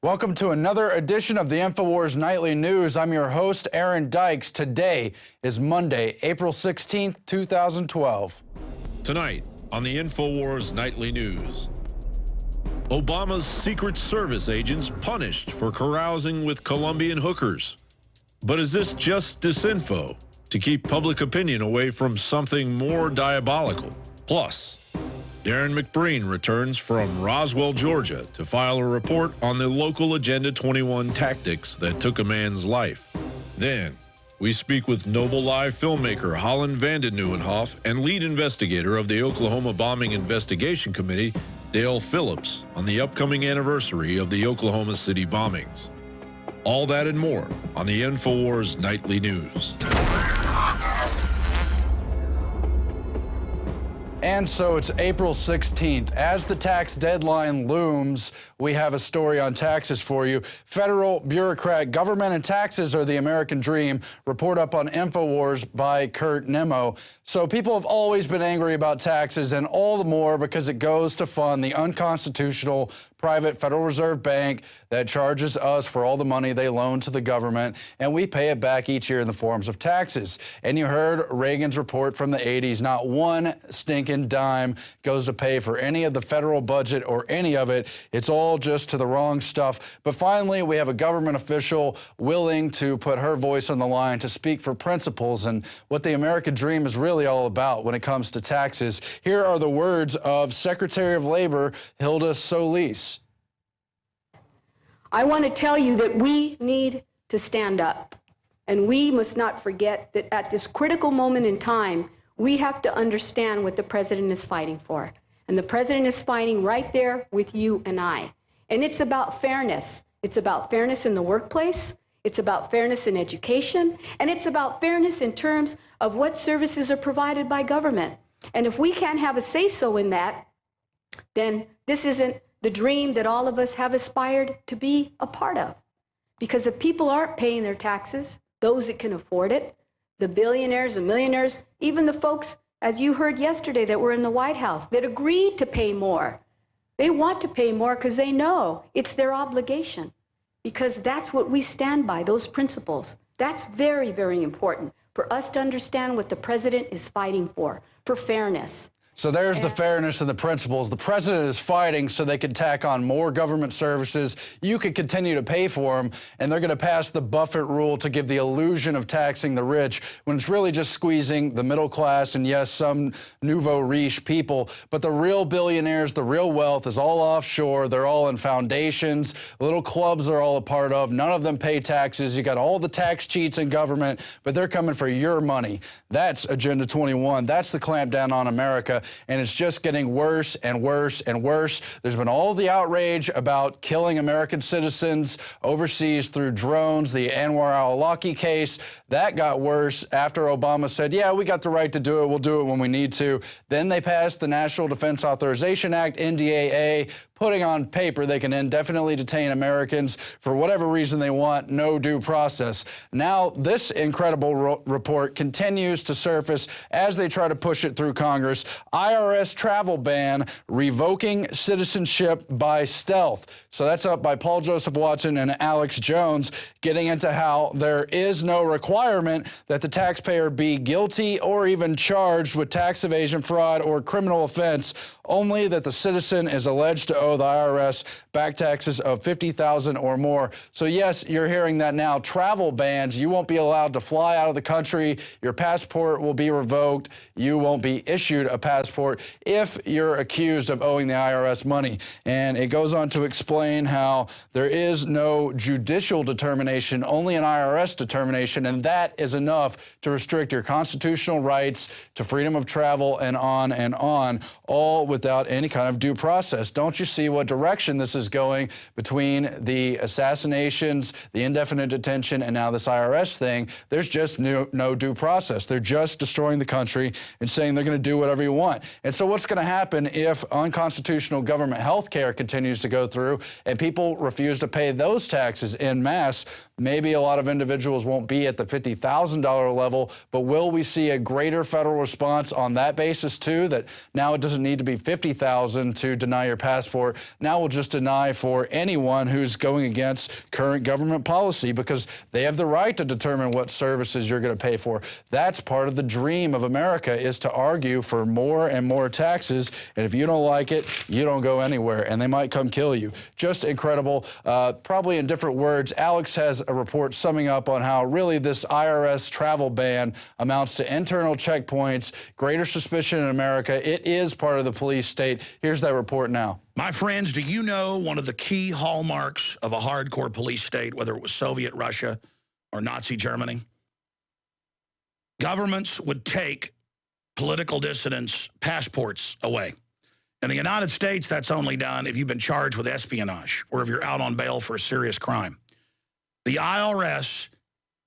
Welcome to another edition of the Infowars Nightly News. I'm your host, Aaron Dykes. Today is Monday, April 16th, 2012. Tonight on the Infowars Nightly News, Obama's Secret Service agents punished for carousing with Colombian hookers. But is this just disinfo to keep public opinion away from something more diabolical? Plus, Darren McBreen returns from Roswell, Georgia, to file a report on the local Agenda 21 tactics that took a man's life. Then, we speak with Noble Live filmmaker Holland Vandennieuwenhof and lead investigator of the Oklahoma Bombing Investigation Committee, Dale Phillips, on the upcoming anniversary of the Oklahoma City bombings. All that and more on the Infowars Nightly News. And so it's April 16th. As the tax deadline looms, we have a story on taxes for you. Federal bureaucrat, government and taxes are the American dream. Report up on Infowars by Kurt Nemo. So people have always been angry about taxes, and all the more because it goes to fund the unconstitutional private Federal Reserve Bank that charges us for all the money they loan to the government, and we pay it back each year in the forms of taxes. And you heard Reagan's report from the 80s, not one stinking dime goes to pay for any of the federal budget or any of it. It's all just to the wrong stuff. But finally, we have a government official willing to put her voice on the line to speak for principles and what the American dream is really all about when it comes to taxes. Here are the words of Secretary of Labor Hilda Solis. I want to tell you that we need to stand up, and we must not forget that at this critical moment in time, we have to understand what the president is fighting for. And the president is fighting right there with you and I. And it's about fairness. It's about fairness in the workplace. It's about fairness in education. And it's about fairness in terms of what services are provided by government. And if we can't have a say-so in that, then this isn't the dream that all of us have aspired to be a part of. Because if people aren't paying their taxes, those that can afford it, the billionaires, the millionaires, even the folks, as you heard yesterday, that were in the White House, that agreed to pay more. They want to pay more because they know it's their obligation, because that's what we stand by, those principles. That's very, very important for us to understand what the president is fighting for fairness. So there's the fairness and the principles. The president is fighting so they can tack on more government services. You can continue to pay for them, and they're going to pass the Buffett rule to give the illusion of taxing the rich when it's really just squeezing the middle class and, yes, some nouveau riche people. But the real billionaires, the real wealth is all offshore. They're all in foundations. Little clubs are all a part of. None of them pay taxes. You got all the tax cheats in government, but they're coming for your money. That's Agenda 21. That's the clampdown on America. And it's just getting worse and worse and worse. There's been all the outrage about killing American citizens overseas through drones, the Anwar al-Awlaki case. That got worse after Obama said, yeah, we got the right to do it. We'll do it when we need to. Then they passed the National Defense Authorization Act, NDAA, putting on paper they can indefinitely detain Americans for whatever reason they want, no due process. Now, this incredible report continues to surface as they try to push it through Congress. IRS travel ban, revoking citizenship by stealth. So that's up by Paul Joseph Watson and Alex Jones, getting into how there is no requirement that the taxpayer be guilty or even charged with tax evasion, fraud, or criminal offense, only that the citizen is alleged to owe the IRS back taxes of $50,000 or more. So yes, you're hearing that now. Travel bans, you won't be allowed to fly out of the country. Your passport will be revoked. You won't be issued a passport if you're accused of owing the IRS money. And it goes on to explain how there is no judicial determination, only an IRS determination, and that is enough to restrict your constitutional rights to freedom of travel and on, all without any kind of due process. Don't you see what direction this is going between the assassinations, the indefinite detention, and now this IRS thing? There's just no due process. They're just destroying the country and saying they're going to do whatever you want. want. And so what's going to happen if unconstitutional government health care continues to go through and people refuse to pay those taxes en masse? Maybe a lot of individuals won't be at the $50,000 level, but will we see a greater federal response on that basis too, that now it doesn't need to be $50,000 to deny your passport? Now we'll just deny for anyone who's going against current government policy because they have the right to determine what services you're going to pay for. That's part of the dream of America, is to argue for more and more taxes. And if you don't like it, you don't go anywhere, and they might come kill you. Just incredible. Probably in different words, Alex has a report summing up on how really this IRS travel ban amounts to internal checkpoints, greater suspicion in America. It is part of the police state. Here's that report now. My friends, do you know one of the key hallmarks of a hardcore police state, whether it was Soviet Russia or Nazi Germany? Governments would take political dissidents' passports away. In the United States, that's only done if you've been charged with espionage or if you're out on bail for a serious crime. The IRS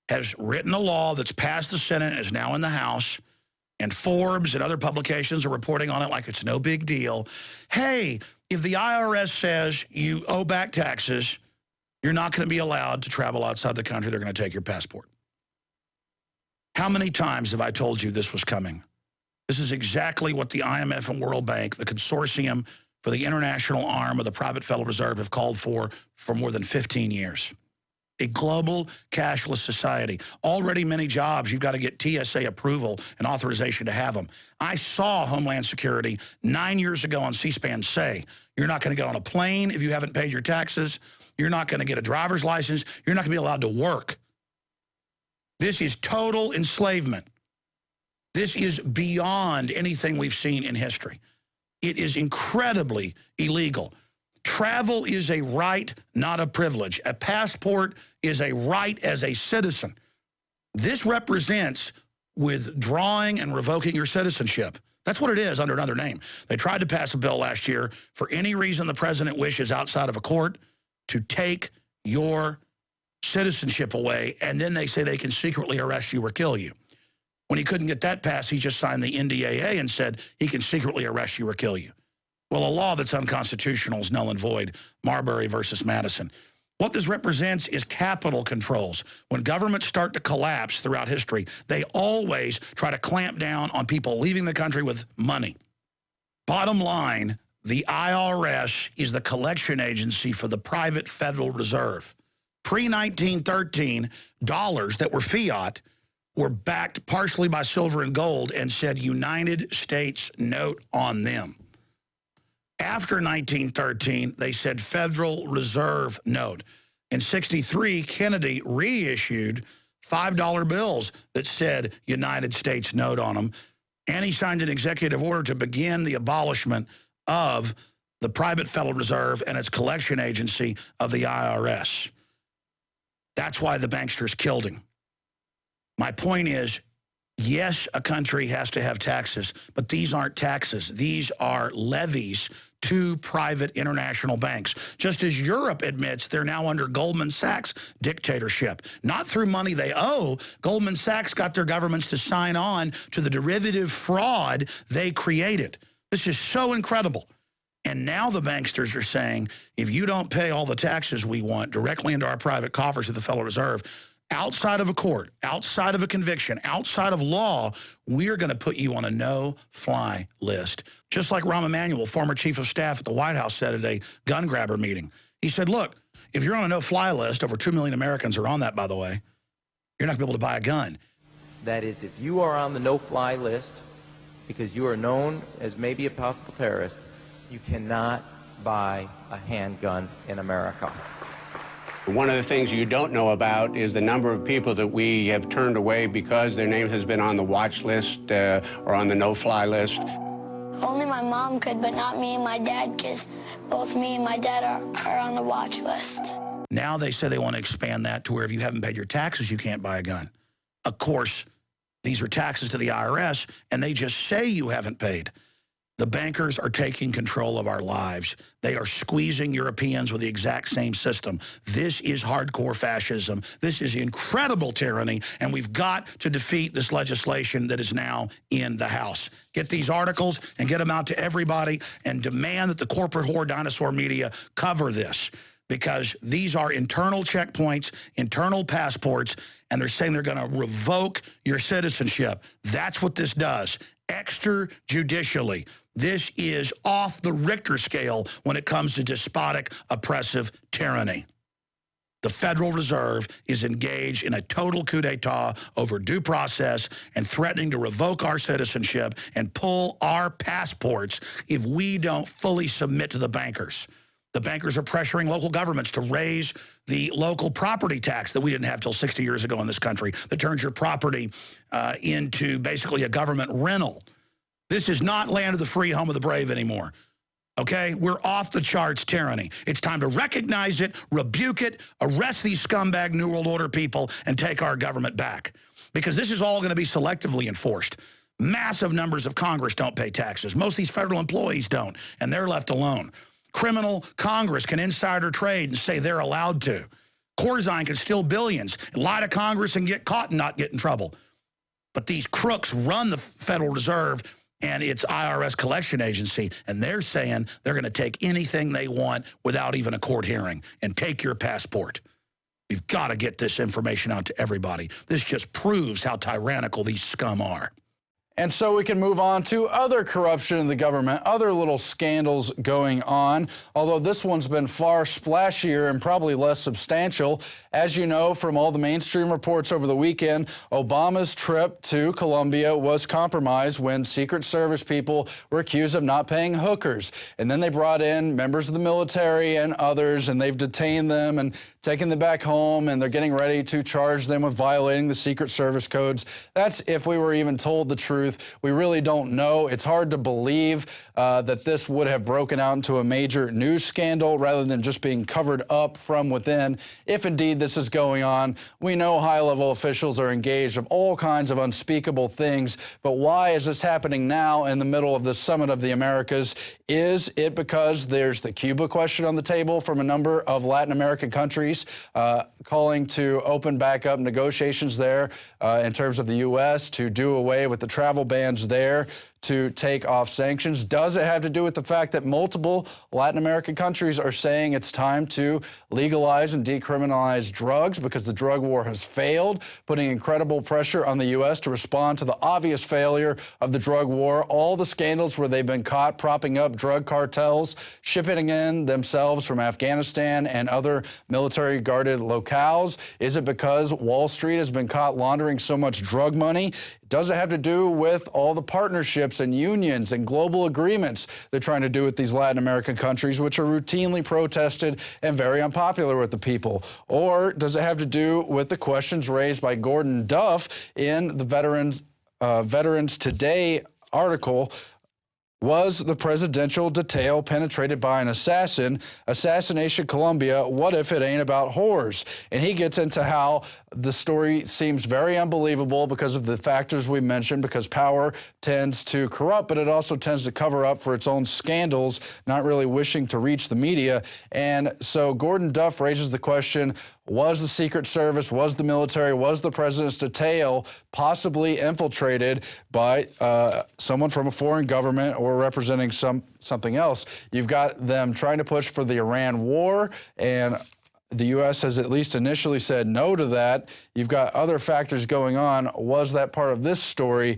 has written a law that's passed the Senate, is now in the House, and Forbes and other publications are reporting on it like it's no big deal. Hey, if the IRS says you owe back taxes, you're not going to be allowed to travel outside the country. They're going to take your passport. How many times have I told you this was coming? This is exactly what the IMF and World Bank, the consortium for the international arm of the private Federal Reserve, have called for more than 15 years. A global cashless society. Already many jobs, you've got to get TSA approval and authorization to have them. I saw Homeland Security 9 years ago on C-SPAN say, you're not going to get on a plane if you haven't paid your taxes. You're not going to get a driver's license. You're not going to be allowed to work. This is total enslavement. This is beyond anything we've seen in history. It is incredibly illegal. Travel is a right, not a privilege. A passport is a right as a citizen. This represents withdrawing and revoking your citizenship. That's what it is under another name. They tried to pass a bill last year for any reason the president wishes outside of a court to take your citizenship away, and then they say they can secretly arrest you or kill you. When he couldn't get that passed, he just signed the NDAA and said he can secretly arrest you or kill you. Well, a law that's unconstitutional is null and void, Marbury versus Madison. What this represents is capital controls. When governments start to collapse throughout history, they always try to clamp down on people leaving the country with money. Bottom line, the IRS is the collection agency for the private Federal Reserve. Pre-1913, dollars that were fiat were backed partially by silver and gold and said United States note on them. After 1913, they said Federal Reserve note. In '63, Kennedy reissued $5 bills that said United States note on them, and he signed an executive order to begin the abolishment of the private Federal Reserve and its collection agency of the IRS. That's why the banksters killed him. My point is, yes, a country has to have taxes, but these aren't taxes. These are levies to private international banks. Just as Europe admits they're now under Goldman Sachs dictatorship. Not through money they owe. Goldman Sachs got their governments to sign on to the derivative fraud they created. This is so incredible. And now the banksters are saying, if you don't pay all the taxes we want directly into our private coffers of the Federal Reserve, outside of a court, outside of a conviction, outside of law, we're going to put you on a no-fly list. Just like Rahm Emanuel, former chief of staff at the White House, said at a gun grabber meeting. He said, look, if you're on a no-fly list, over 2 million Americans are on that, by the way, you're not going to be able to buy a gun. That is, if you are on the no-fly list because you are known as maybe a possible terrorist, you cannot buy a handgun in America. One of the things you don't know about is the number of people that we have turned away because their name has been on the watch list or on the no-fly list. Only my mom could, but not me and my dad, because both me and my dad are on the watch list. Now they say they want to expand that to where if you haven't paid your taxes, you can't buy a gun. Of course, these are taxes to the IRS, and they just say you haven't paid. The bankers are taking control of our lives. They are squeezing Europeans with the exact same system. This is hardcore fascism. This is incredible tyranny, and we've got to defeat this legislation that is now in the House. Get these articles and get them out to everybody and demand that the corporate whore dinosaur media cover this, because these are internal checkpoints, internal passports, and they're saying they're going to revoke your citizenship. That's what this does, extrajudicially. This is off the Richter scale when it comes to despotic, oppressive tyranny. The Federal Reserve is engaged in a total coup d'etat over due process and threatening to revoke our citizenship and pull our passports if we don't fully submit to the bankers. The bankers are pressuring local governments to raise the local property tax that we didn't have till 60 years ago in this country, that turns your property into basically a government rental. This is not land of the free, home of the brave anymore. Okay? We're off the charts tyranny. It's time to recognize it, rebuke it, arrest these scumbag New World Order people, and take our government back. Because this is all going to be selectively enforced. Massive numbers of Congress don't pay taxes. Most of these federal employees don't, and they're left alone. Criminal Congress can insider trade and say they're allowed to. Corzine can steal billions, lie to Congress and get caught and not get in trouble. But these crooks run the Federal Reserve and its IRS collection agency, and they're saying they're going to take anything they want without even a court hearing and take your passport. We've got to get this information out to everybody. This just proves how tyrannical these scum are. And so we can move on to other corruption in the government, other little scandals going on, although this one's been far splashier and probably less substantial. As you know from all the mainstream reports over the weekend, Obama's trip to Colombia was compromised when Secret Service people were accused of not paying hookers. And then they brought in members of the military and others, and they've detained them and taken them back home, and they're getting ready to charge them with violating the Secret Service codes. That's if we were even told the truth. We really don't know. It's hard to believe that this would have broken out into a major news scandal rather than just being covered up from within. If indeed this is going on, we know high-level officials are engaged of all kinds of unspeakable things, but why is this happening now in the middle of the Summit of the Americas? Is it because there's the Cuba question on the table from a number of Latin American countries calling to open back up negotiations there in terms of the U.S. to do away with the travel bans there, to take off sanctions? Does it have to do with the fact that multiple Latin American countries are saying it's time to legalize and decriminalize drugs because the drug war has failed, putting incredible pressure on the U.S. to respond to the obvious failure of the drug war, all the scandals where they've been caught propping up drug cartels, shipping in themselves from Afghanistan and other military-guarded locales? Is it because Wall Street has been caught laundering so much drug money? Does it have to do with all the partnerships and unions and global agreements they're trying to do with these Latin American countries, which are routinely protested and very unpopular with the people? Or does it have to do with the questions raised by Gordon Duff in the Veterans Today article? Was the presidential detail penetrated by an assassin? Assassination Colombia, what if it ain't about whores? And he gets into how the story seems very unbelievable because of the factors we mentioned, because power tends to corrupt, but it also tends to cover up for its own scandals, not really wishing to reach the media. And so Gordon Duff raises the question, was the Secret Service, was the military, was the president's detail possibly infiltrated by someone from a foreign government or representing something else? You've got them trying to push for the Iran war, and the U.S. has at least initially said no to that. You've got other factors going on. Was that part of this story?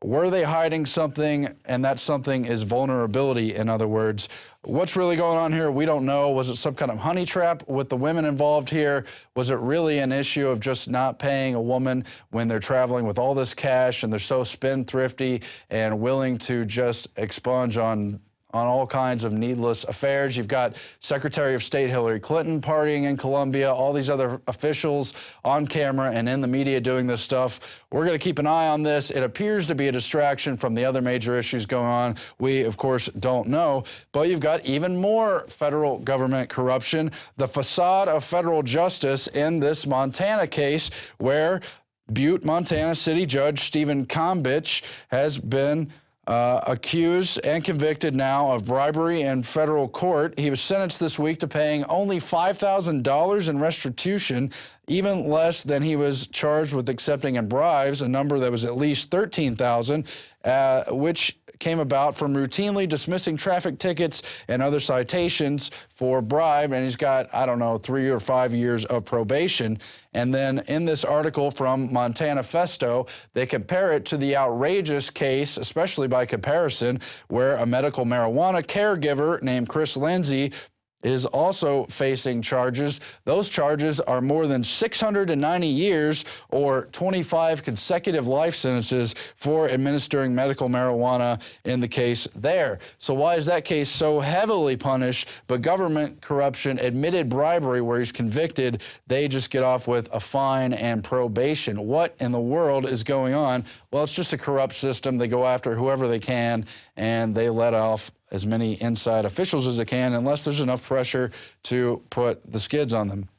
Were they hiding something, and that something is vulnerability, in other words? What's really going on here? We don't know. Was it some kind of honey trap with the women involved here? Was it really an issue of just not paying a woman when they're traveling with all this cash and they're so spendthrifty and willing to just expunge on all kinds of needless affairs? You've got Secretary of State Hillary Clinton partying in Colombia, all these other officials on camera and in the media doing this stuff. We're going to keep an eye on this. It appears to be a distraction from the other major issues going on. We, of course, don't know. But you've got even more federal government corruption. The Facade of FederalJustice in this Montana case where Butte, Montana City Judge Stephen Kombich has been accused and convicted now of bribery in federal court. He was sentenced this week to paying only $5,000 in restitution, even less than he was charged with accepting in bribes, a number that was at least $13,000, which came about from routinely dismissing traffic tickets and other citations for bribe, and he's got, I don't know, 3 or 5 years of probation. And then in this article from Montana Festo, they compare it to the outrageous case, especially by comparison, where a medical marijuana caregiver named Chris Lindsay is also facing charges. Those charges are more than 690 years or 25 consecutive life sentences for administering medical marijuana in the case there. So why is that case so heavily punished, but government corruption, admitted bribery where he's convicted, they just get off with a fine and probation? What in the world is going on? Well, it's just a corrupt system. They go after whoever they can, and they let off as many inside officials as they can unless there's enough pressure to put the skids on them.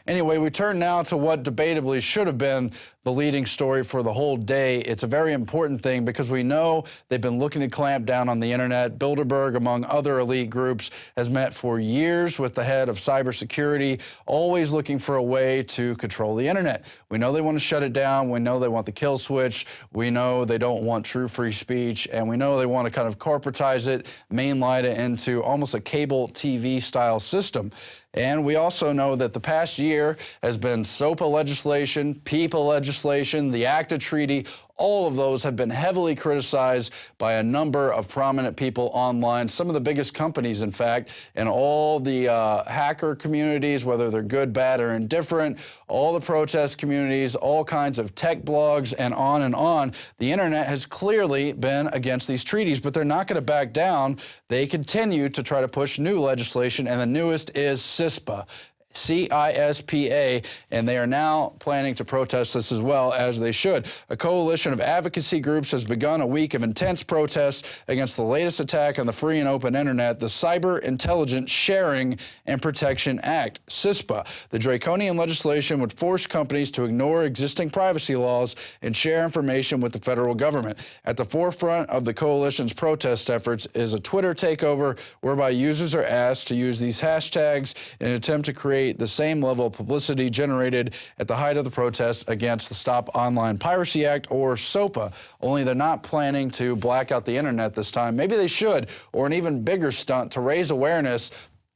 Anyway, we turn now to what debatably should have been the leading story for the whole day. It's a very important thing because we know they've been looking to clamp down on the internet. Bilderberg, among other elite groups, has met for years with the head of cybersecurity, always looking for a way to control the internet. We know they want to shut it down. We know they want the kill switch. We know they don't want true free speech. And we know they want to kind of corporatize it, mainline it into almost a cable TV style system. And we also know that the past year has been SOPA legislation, PIPA legislation, the ACTA treaty. All of those have been heavily criticized by a number of prominent people online, some of the biggest companies, in fact, and all the hacker communities, whether they're good, bad, or indifferent, all the protest communities, all kinds of tech blogs, and on and on. The internet has clearly been against these treaties, but they're not going to back down. They continue to try to push new legislation, and the newest is CISPA. CISPA, and they are now planning to protest this as well, as they should. A coalition of advocacy groups has begun a week of intense protests against the latest attack on the free and open internet, the Cyber Intelligence Sharing and Protection Act, CISPA. The draconian legislation would force companies to ignore existing privacy laws and share information with the federal government. At the forefront of the coalition's protest efforts is a Twitter takeover whereby users are asked to use these hashtags in an attempt to create the same level of publicity generated at the height of the protests against the Stop Online Piracy Act, or SOPA, only they're not planning to black out the internet this time. Maybe they should, or an even bigger stunt to raise awareness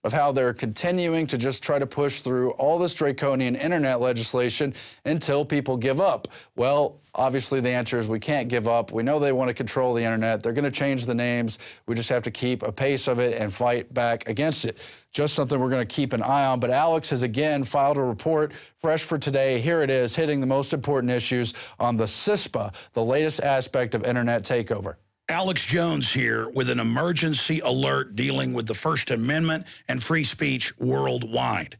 of how they're continuing to just try to push through all this draconian internet legislation until people give up. Well, obviously the answer is we can't give up. We know they want to control the internet. They're going to change the names. We just have to keep a pace of it and fight back against it. Just something we're going to keep an eye on. But Alex has again filed a report fresh for today. Here it is, hitting the most important issues on the CISPA, the latest aspect of internet takeover. Alex Jones here with an emergency alert dealing with the First Amendment and free speech worldwide.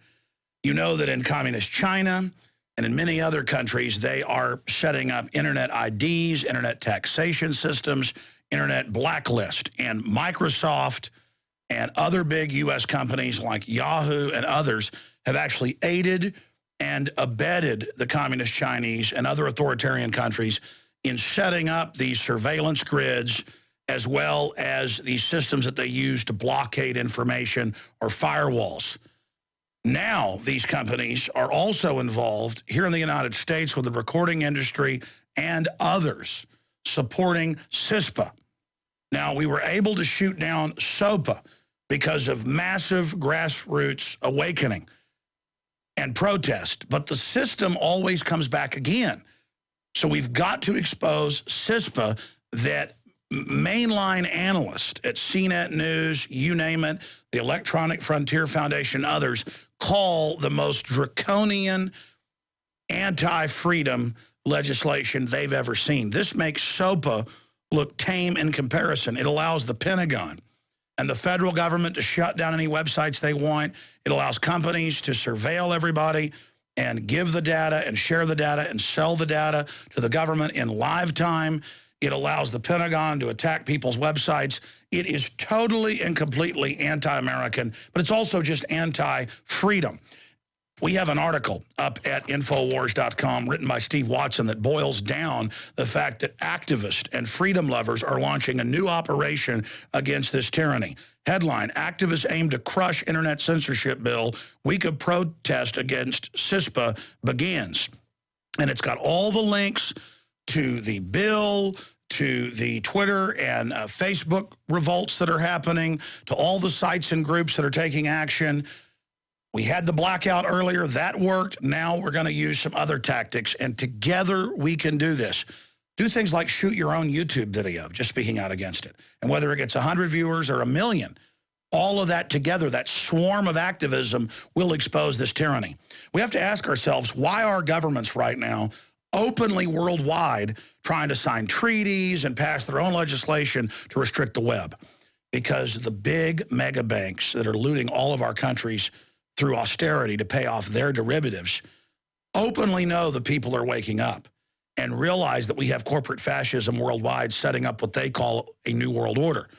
You know that in communist China and in many other countries, they are setting up internet IDs, internet taxation systems, internet blacklist. And Microsoft and other big U.S. companies like Yahoo and others have actually aided and abetted the communist Chinese and other authoritarian countries in setting up these surveillance grids, as well as these systems that they use to blockade information or firewalls. Now, these companies are also involved here in the United States with the recording industry and others supporting CISPA. Now, we were able to shoot down SOPA because of massive grassroots awakening and protest, but the system always comes back again. So we've got to expose CISPA, that mainline analyst at CNET News, you name it, the Electronic Frontier Foundation, others, call the most draconian anti-freedom legislation they've ever seen. This makes SOPA look tame in comparison. It allows the Pentagon and the federal government to shut down any websites they want. It allows companies to surveil everybody and give the data and share the data and sell the data to the government in live time. It allows the Pentagon to attack people's websites. It is totally and completely anti-American, but it's also just anti-freedom. We have an article up at Infowars.com written by Steve Watson that boils down the fact that activists and freedom lovers are launching a new operation against this tyranny. Headline, activists aim to crush internet censorship bill. Week of protest against CISPA begins. And it's got all the links to the bill, to the Twitter and Facebook revolts that are happening, to all the sites and groups that are taking action. We had the blackout earlier. That worked. Now we're going to use some other tactics, and together we can do this. Do things like shoot your own YouTube video, just speaking out against it. And whether it gets 100 viewers or 1 million, all of that together, that swarm of activism will expose this tyranny. We have to ask ourselves, why are governments right now openly worldwide trying to sign treaties and pass their own legislation to restrict the web? Because the big mega banks that are looting all of our countries through austerity to pay off their derivatives openly know the people are waking up and realize that we have corporate fascism worldwide setting up what they call a new world order.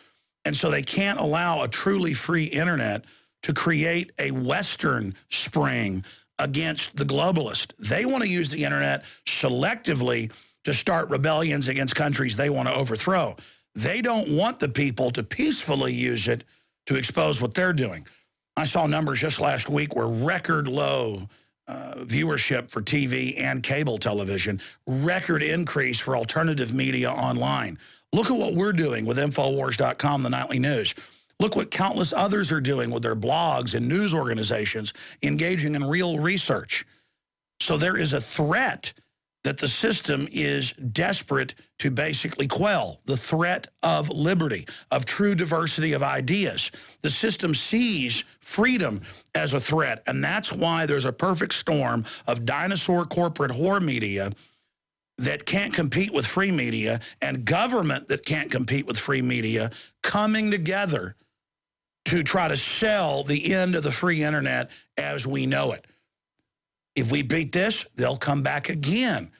And so they can't allow a truly free internet to create a Western spring against the globalist. They want to use the internet selectively to start rebellions against countries they want to overthrow. They don't want the people to peacefully use it to expose what they're doing. I saw numbers just last week where record low viewership for TV and cable television, record increase for alternative media online. Look at what we're doing with Infowars.com, the nightly news. Look what countless others are doing with their blogs and news organizations engaging in real research. So there is a threat that the system is desperate to basically quell, the threat of liberty, of true diversity of ideas. The system sees freedom as a threat, and that's why there's a perfect storm of dinosaur corporate whore media that can't compete with free media and government that can't compete with free media coming together to try to sell the end of the free internet as we know it. If we beat this, they'll come back again.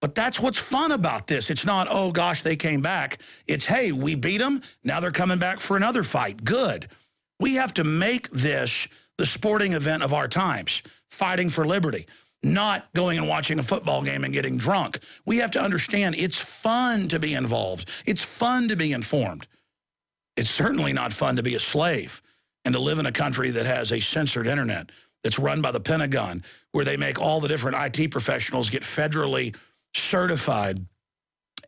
But that's what's fun about this. It's not, oh, gosh, they came back. It's, hey, we beat them. Now they're coming back for another fight. Good. We have to make this the sporting event of our times, fighting for liberty, not going and watching a football game and getting drunk. We have to understand it's fun to be involved. It's fun to be informed. It's certainly not fun to be a slave and to live in a country that has a censored internet that's run by the Pentagon, where they make all the different IT professionals get federally certified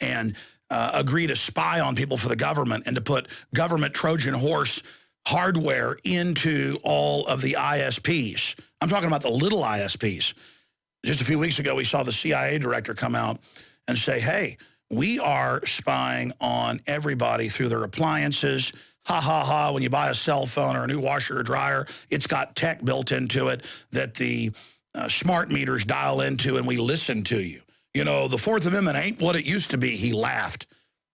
and agree to spy on people for the government and to put government Trojan horse hardware into all of the ISPs. I'm talking about the little ISPs. Just a few weeks ago, we saw the CIA director come out and say, hey, we are spying on everybody through their appliances. Ha, ha, ha, when you buy a cell phone or a new washer or dryer, it's got tech built into it that the smart meters dial into, and we listen to you. You know, the Fourth Amendment ain't what it used to be. He laughed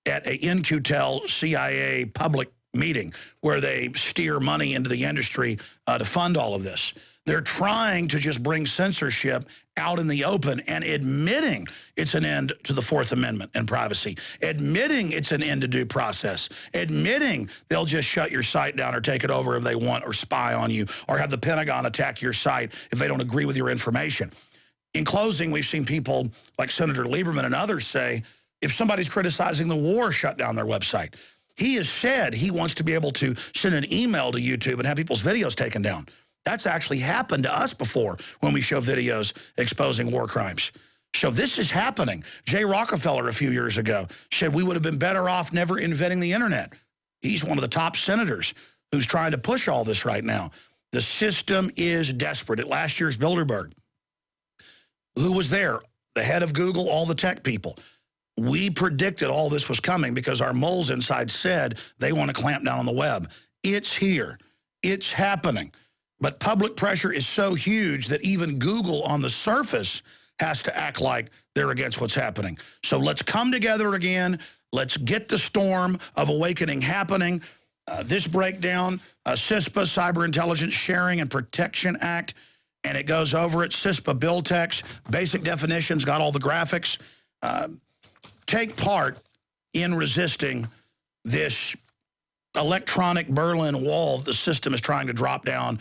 at a NQTEL CIA public meeting where they steer money into the industry to fund all of this. They're trying to just bring censorship out in the open and admitting it's an end to the Fourth Amendment and privacy, admitting it's an end to due process, admitting they'll just shut your site down or take it over if they want, or spy on you, or have the Pentagon attack your site if they don't agree with your information. In closing, we've seen people like Senator Lieberman and others say, if somebody's criticizing the war, shut down their website. He has said he wants to be able to send an email to YouTube and have people's videos taken down. That's actually happened to us before when we show videos exposing war crimes. So this is happening. Jay Rockefeller a few years ago said we would have been better off never inventing the internet. He's one of the top senators who's trying to push all this right now. The system is desperate. At last year's Bilderberg, who was there? The head of Google, all the tech people. We predicted all this was coming because our moles inside said they want to clamp down on the web. It's here. It's happening. But public pressure is so huge that even Google on the surface has to act like they're against what's happening. So let's come together again. Let's get the storm of awakening happening. This breakdown, CISPA, Cyber Intelligence Sharing and Protection Act, and it goes over it. CISPA bill text, basic definitions, got all the graphics. Take part in resisting this electronic Berlin Wall the system is trying to drop down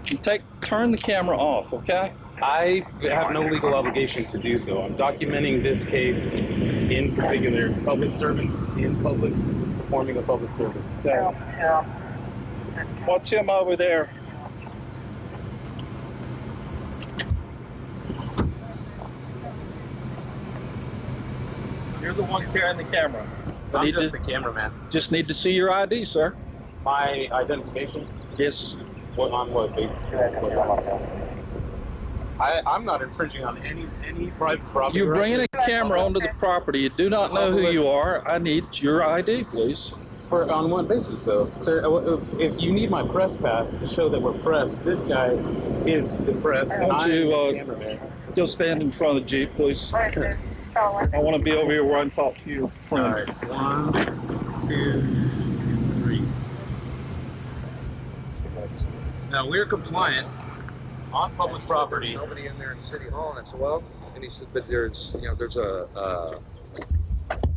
Turn the camera off, okay? I have no legal obligation to do so. I'm documenting this case, in particular, public servants in public, performing a public service. Okay. Watch him over there. You're the one carrying the camera. I'm just the cameraman. Just need to see your ID, sir. My identification? Yes. On what basis? I'm not infringing on any private property. You're bringing a camera onto the property. You do not know who you are. I need your ID, please. On what basis, though? Sir, if you need my press pass to show that we're press, this guy is the press, and I'm the cameraman. Go stand in front of the Jeep, please. I want to be over here where I can talk to you. All right, 1, 2, 3. Now, we're compliant on public property. Nobody in there in City Hall, and I said, well, and he said, but there's, there's a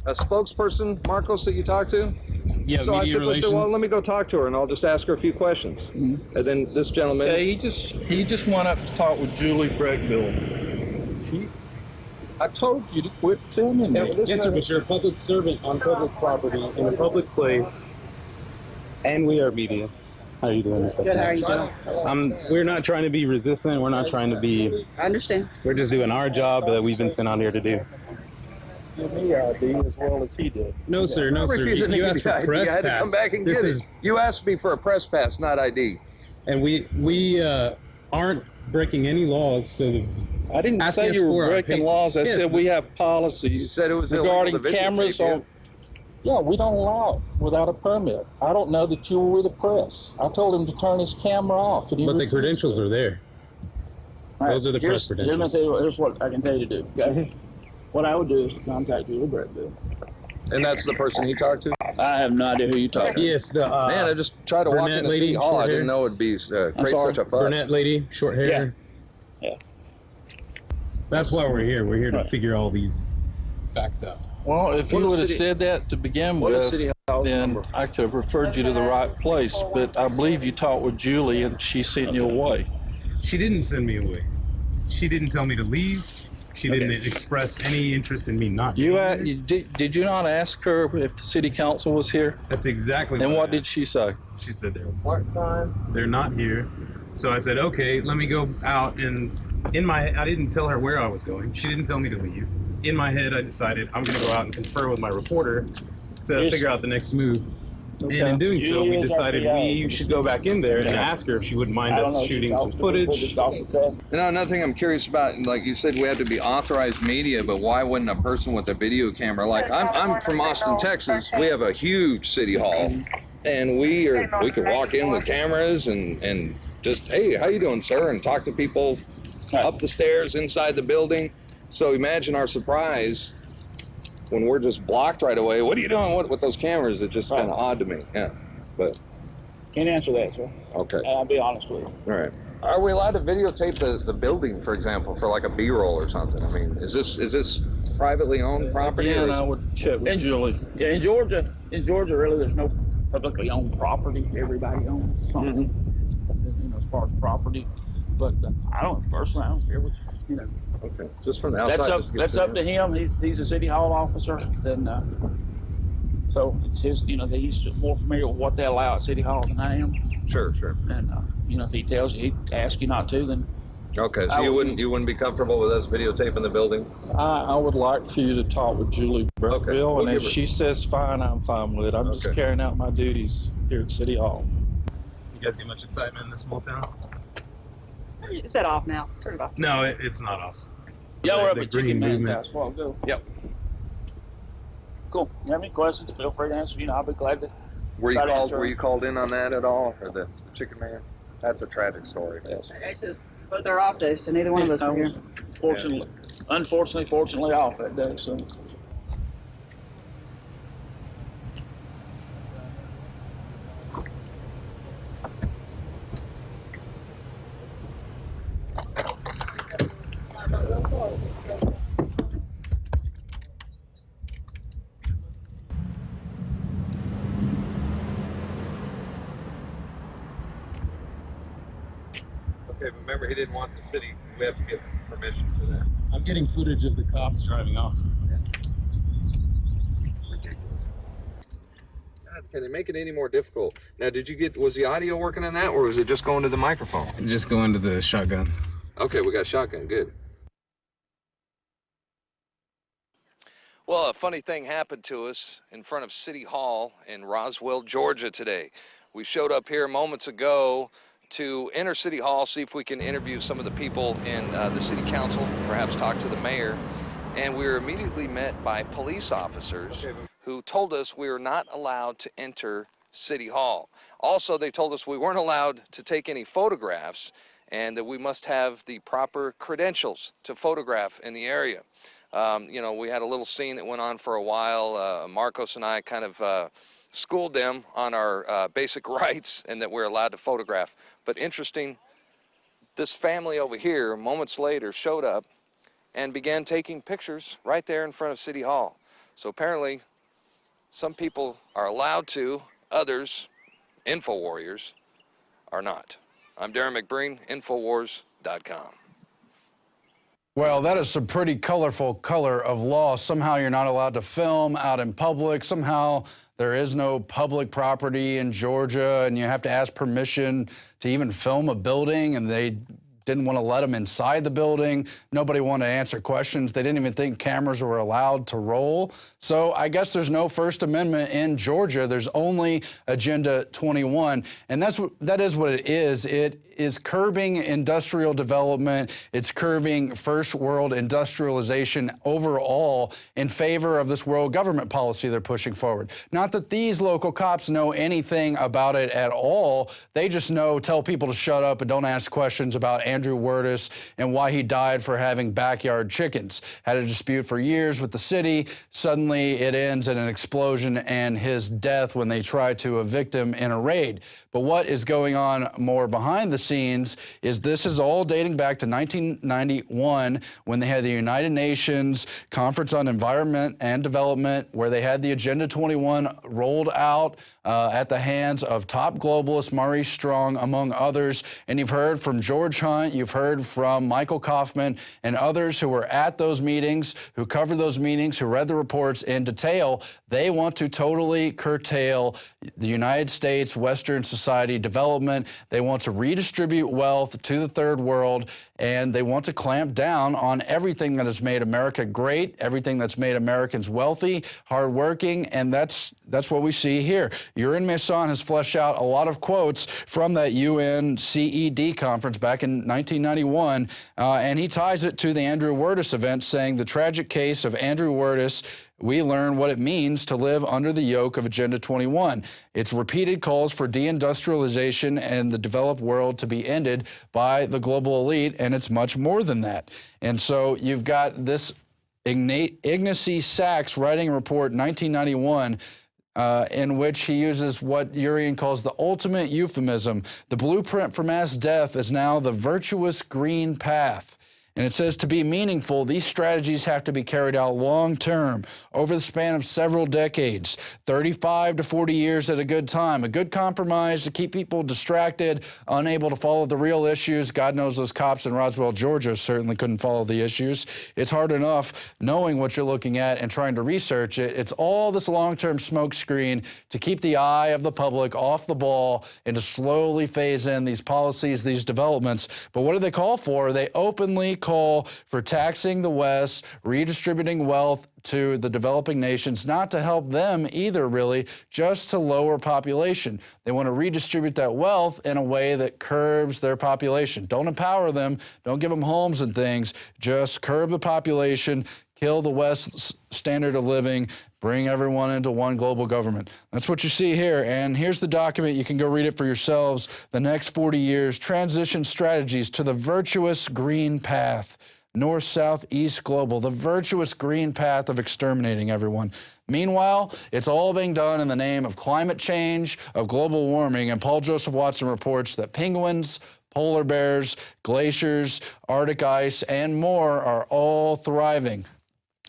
spokesperson, Marcos, that you talked to? Yeah, so I said, well, let me go talk to her, and I'll just ask her a few questions. Mm-hmm. And then this gentleman... Yeah, he just went up to talk with Julie Breckville. I told you to quit filming me. Yes, sir, but you're a public servant on public property in a public place, and we are media. How are you doing this afternoon? Good, how are you doing? We're not trying to be resistant. We're not trying to be... I understand. We're just doing our job that we've been sent out here to do. Give me ID as well as he did. No, sir. No, sir. You asked for a press pass. I had to come back and get it. You asked me for a press pass, not ID. And we aren't breaking any laws, so... I didn't say you were breaking laws. I said we have policies. You said it was regarding cameras on... Yeah, we don't allow it without a permit. I don't know that you were with the press. I told him to turn his camera off. But the credentials are there. Those are the press credentials. Here's what I can tell you to do, okay? What I would do is contact Julie Breckville. And that's the person he talked to? I have no idea who you talked to. Yes, the... Man, I just tried to walk into City Hall. I didn't know it'd be create such a fuss. Brunette lady, short hair. Yeah. That's why we're here. We're here to figure all these facts out. Well, if you would have said that to begin with, then I could have referred you to the right place. But I believe you talked with Julie and she sent you away. She didn't send me away. She didn't tell me to leave. She didn't express any interest in me not being here. Did you not ask her if the city council was here? That's exactly what what did she say? She said they're part-time. They're not here. So I said, okay, let me go out. And in my head, I didn't tell her where I was going. She didn't tell me to leave. In my head, I decided I'm going to go out and confer with my reporter to figure out the next move. Okay. And in doing so, we decided we should go back in there and ask her if she wouldn't mind us shooting some footage. Another thing I'm curious about, like you said, we had to be authorized media, but why wouldn't a person with a video camera, like I'm from Austin, Texas, we have a huge city hall, and we could walk in with cameras and just, hey, how you doing, sir, and talk to people up the stairs, inside the building. So imagine our surprise when we're just blocked right away. What are you doing with those cameras? It's just kind of odd to me. Yeah, but can't answer that, sir. Okay. I'll be honest with you. All right. Are we allowed to videotape the building, for example, for like a B-roll or something? I mean, is this privately owned property? Yeah, I would check with Julie. Yeah, in Georgia, really, there's no publicly owned property. Everybody owns something, as far as property. But I don't care what Okay, just from the outside. That's up to him. He's a city hall officer. Then, so it's his. He's more familiar with what they allow at city hall than I am. Sure. And if he tells you, he asks you not to, then. Okay, so you wouldn't be comfortable with us videotaping the building? I would like for you to talk with Julie Breckville, and if she says fine, I'm fine with it. I'm just carrying out my duties here at City Hall. You guys get much excitement in this small town? Is that off now? Turn it off. No, it's not off. Yeah, we're up at Chicken Man's house. Well, go. Yep. Cool. You have any questions? Feel free to answer. I'll be glad to. Were you called in on that at all, or the Chicken Man? That's a tragic story. Yes. It says both are off days, so neither one of us were here. Unfortunately off that day. So. Okay, but remember, he didn't want the city. We have to get permission for that. I'm getting footage of the cops driving off. Ridiculous. God, can they make it any more difficult? Now, was the audio working on that, or was it just going to the microphone? Just going to the shotgun. Okay, we got shotgun. Good. Well, a funny thing happened to us in front of City Hall in Roswell, Georgia today. We showed up here moments ago to enter City Hall, see if we can interview some of the people in the City Council, perhaps talk to the mayor. And we were immediately met by police officers who told us we were not allowed to enter City Hall. Also, they told us we weren't allowed to take any photographs and that we must have the proper credentials to photograph in the area. You know, we had a little scene that went on for a while. Marcos and I kind of schooled them on our basic rights and that we're allowed to photograph. But interesting, this family over here, moments later, showed up and began taking pictures right there in front of City Hall. So apparently, some people are allowed to, others, info warriors, are not. I'm Darren McBreen, Infowars.com. Well, that is some pretty colorful color of law. Somehow you're not allowed to film out in public. Somehow there is no public property in Georgia, and you have to ask permission to even film a building, and they didn't want to let them inside the building. Nobody wanted to answer questions. They didn't even think cameras were allowed to roll. So I guess there's no First Amendment in Georgia. There's only Agenda 21. And that is what it is. It is curbing industrial development. It's curbing first world industrialization overall in favor of this world government policy they're pushing forward. Not that these local cops know anything about it at all. They just tell people to shut up and don't ask questions about Andrew Wirtis and why he died for having backyard chickens. Had a dispute for years with the city. Suddenly it ends in an explosion and his death when they try to evict him in a raid. But what is going on more behind the scenes is this is all dating back to 1991 when they had the United Nations Conference on Environment and Development, where they had the Agenda 21 rolled out at the hands of top globalist Maurice Strong, among others. And you've heard from George Hunt, you've heard from Michael Kaufman and others who were at those meetings, who covered those meetings, who read the reports in detail. They want to totally curtail the United States Western society development. They want to redistribute wealth to the third world, and they want to clamp down on everything that has made America great, everything that's made Americans wealthy, hardworking, and that's what we see here. Urin Mason has fleshed out a lot of quotes from that UN CED conference back in 1991, and he ties it to the Andrew Wirtis event, saying the tragic case of Andrew Wirtis, we learn what it means to live under the yoke of Agenda 21. Its repeated calls for deindustrialization and the developed world to be ended by the global elite, and it's much more than that. And so you've got this Ignacy Sachs writing a report in 1991 in which he uses what Urian calls the ultimate euphemism. The blueprint for mass death is now the virtuous green path. And it says to be meaningful, these strategies have to be carried out long term, over the span of several decades, 35 to 40 years at a good time, a good compromise to keep people distracted, unable to follow the real issues. God knows those cops in Roswell, Georgia certainly couldn't follow the issues. It's hard enough knowing what you're looking at and trying to research it. It's all this long-term smokescreen to keep the eye of the public off the ball and to slowly phase in these policies, these developments. But what do they call for? They openly call for taxing the West, redistributing wealth to the developing nations, not to help them either, really, just to lower population. They want to redistribute that wealth in a way that curbs their population. Don't empower them, don't give them homes and things, just curb the population, kill the West's standard of living, bring everyone into one global government. That's what you see here, and here's the document. You can go read it for yourselves. The next 40 years, transition strategies to the virtuous green path. North, South, East, global, the virtuous green path of exterminating everyone. Meanwhile, it's all being done in the name of climate change, of global warming, and Paul Joseph Watson reports that penguins, polar bears, glaciers, Arctic ice, and more are all thriving.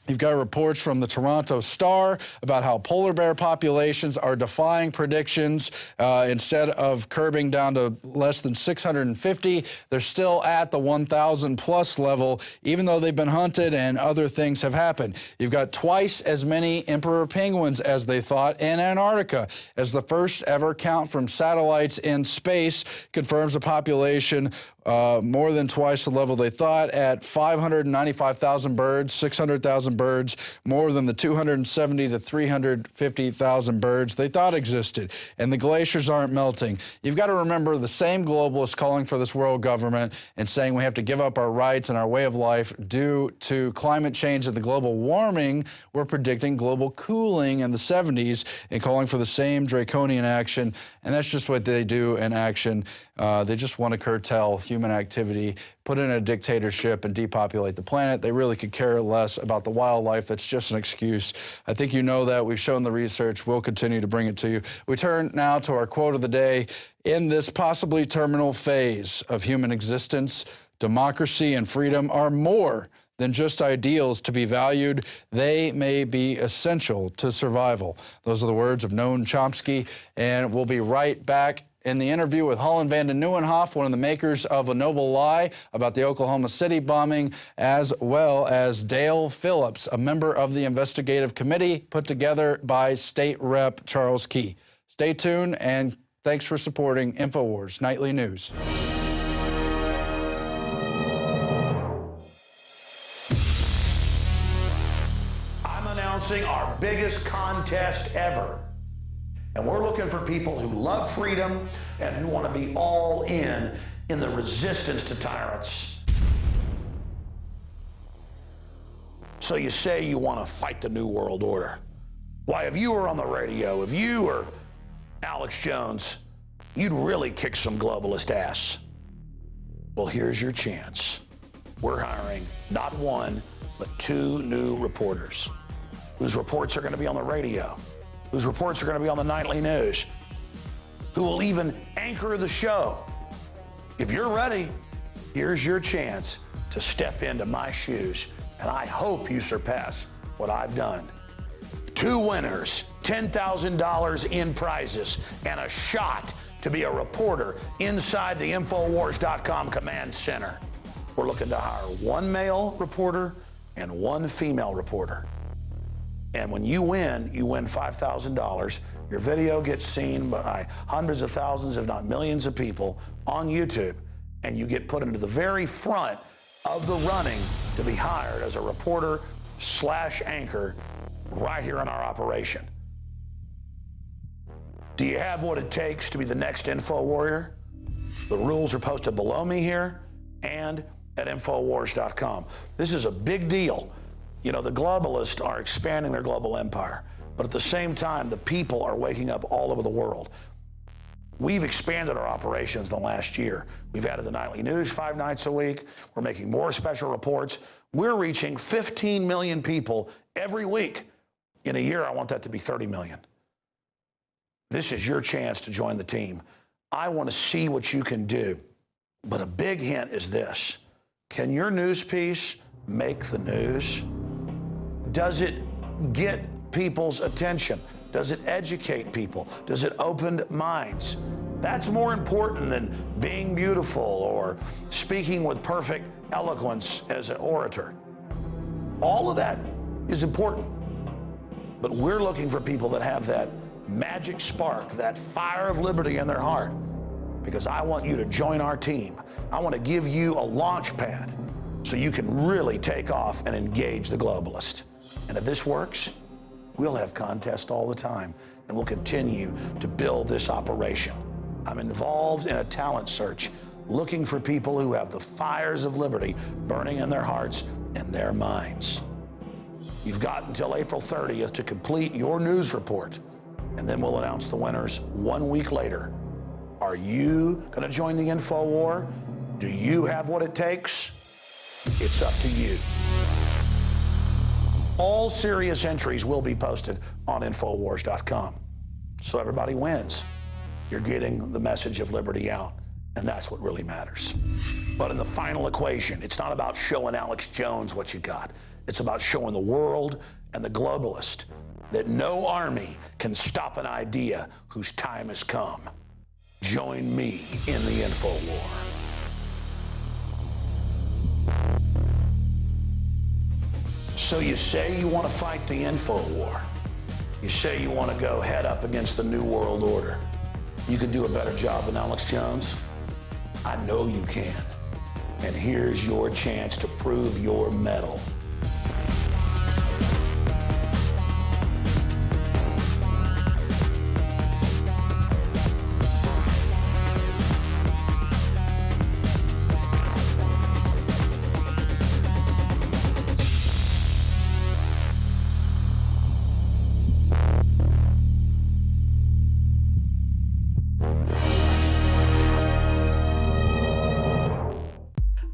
You've got reports from the Toronto Star about how polar bear populations are defying predictions. Instead of curbing down to less than 650, they're still at the 1,000 plus level, even though they've been hunted and other things have happened. You've got twice as many emperor penguins as they thought in Antarctica, as the first ever count from satellites in space confirms a population more than twice the level they thought, at 595,000 birds, 600,000 birds, more than the 270 to 350,000 birds they thought existed. And the glaciers aren't melting. You've got to remember, the same globalists calling for this world government and saying we have to give up our rights and our way of life due to climate change and the global warming were predicting global cooling in the 70s and calling for the same draconian action. And that's just what they do in action. They just want to curtail human activity, put in a dictatorship, and depopulate the planet. They really could care less about the wildlife. That's just an excuse. I think you know that. We've shown the research. We'll continue to bring it to you. We turn now to our quote of the day. In this possibly terminal phase of human existence, democracy and freedom are more than just ideals to be valued. They may be essential to survival. Those are the words of Noam Chomsky, and we'll be right back in the interview with Holland Vandennieuwenhof, one of the makers of A Noble Lie, about the Oklahoma City bombing, as well as Dale Phillips, a member of the investigative committee put together by State Rep Charles Key. Stay tuned, and thanks for supporting Infowars Nightly News. I'm announcing our biggest contest ever. And we're looking for people who love freedom and who want to be all in the resistance to tyrants. So you say you want to fight the New World Order. Why, if you were on the radio, if you were Alex Jones, you'd really kick some globalist ass. Well, here's your chance. We're hiring not one, but 2 new reporters whose reports are going to be on the radio, whose reports are going to be on the nightly news, who will even anchor the show. If you're ready, here's your chance to step into my shoes, and I hope you surpass what I've done. 2 winners, $10,000 in prizes, and a shot to be a reporter inside the Infowars.com command center. We're looking to hire 1 male reporter and 1 female reporter. And when you win $5,000. Your video gets seen by hundreds of thousands, if not millions of people on YouTube, and you get put into the very front of the running to be hired as a reporter/anchor right here in our operation. Do you have what it takes to be the next Info Warrior? The rules are posted below me here and at Infowars.com. This is a big deal. You know, the globalists are expanding their global empire, but at the same time, the people are waking up all over the world. We've expanded our operations in the last year. We've added the nightly news 5 nights a week. We're making more special reports. We're reaching 15 million people every week. In a year, I want that to be 30 million. This is your chance to join the team. I want to see what you can do. But a big hint is this. Can your news piece make the news? Does it get people's attention? Does it educate people? Does it open minds? That's more important than being beautiful or speaking with perfect eloquence as an orator. All of that is important. But we're looking for people that have that magic spark, that fire of liberty in their heart, because I want you to join our team. I want to give you a launch pad so you can really take off and engage the globalist. And if this works, we'll have contests all the time, and we'll continue to build this operation. I'm involved in a talent search, looking for people who have the fires of liberty burning in their hearts and their minds. You've got until April 30th to complete your news report, and then we'll announce the winners 1 week later. Are you going to join the Info War? Do you have what it takes? It's up to you. All serious entries will be posted on Infowars.com. So everybody wins. You're getting the message of liberty out. And that's what really matters. But in the final equation, it's not about showing Alex Jones what you got. It's about showing the world and the globalist that no army can stop an idea whose time has come. Join me in the Infowar. So you say you want to fight the Infowar. You say you want to go head up against the New World Order. You can do a better job than Alex Jones? I know you can. And here's your chance to prove your mettle.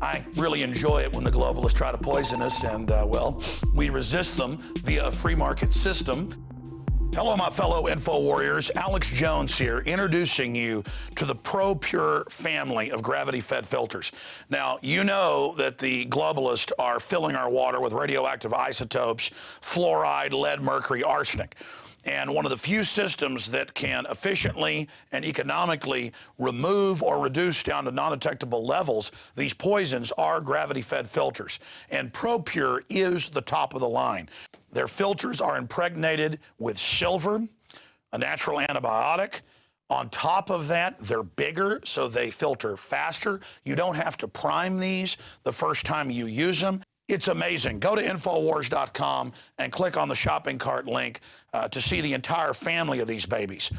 I really enjoy it when the globalists try to poison us, and, well, we resist them via a free market system. Hello, my fellow Info Warriors. Alex Jones here, introducing you to the ProPure family of gravity-fed filters. Now, you know that the globalists are filling our water with radioactive isotopes, fluoride, lead, mercury, arsenic. And one of the few systems that can efficiently and economically remove or reduce down to non-detectable levels these poisons are gravity-fed filters. And ProPure is the top of the line. Their filters are impregnated with silver, a natural antibiotic. On top of that, they're bigger, so they filter faster. You don't have to prime these the first time you use them. It's amazing. Go to Infowars.com and click on the shopping cart link to see the entire family of these babies.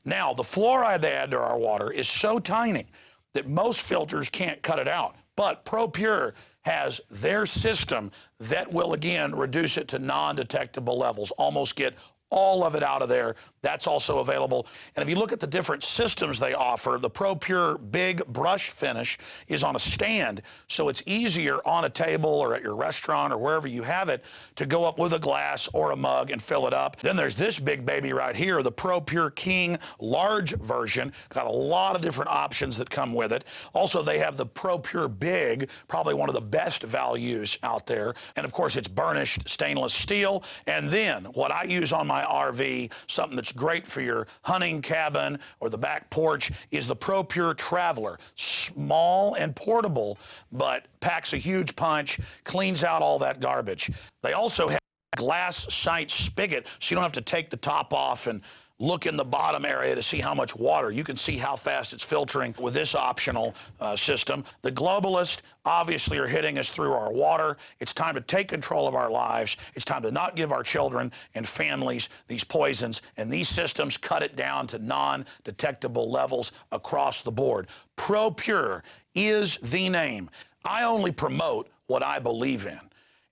Now, the fluoride they add to our water is so tiny that most filters can't cut it out. But ProPure has their system that will, again, reduce it to non-detectable levels, almost get all of it out of there. That's also available. And if you look at the different systems they offer, the ProPure Big Brush Finish is on a stand, so it's easier on a table or at your restaurant or wherever you have it to go up with a glass or a mug and fill it up. Then there's this big baby right here, the ProPure King large version. Got a lot of different options that come with it. Also, they have the ProPure Big, probably one of the best values out there. And of course, it's burnished stainless steel. And then what I use on my RV, something that's great for your hunting cabin or the back porch, is the ProPure Traveler. Small and portable, but packs a huge punch, cleans out all that garbage. They also have a glass sight spigot, so you don't have to take the top off and look in the bottom area to see how much water. You can see how fast it's filtering with this optional system. The globalists obviously are hitting us through our water. It's time to take control of our lives. It's time to not give our children and families these poisons, and these systems cut it down to non-detectable levels across the board. ProPure is the name. I only promote what I believe in.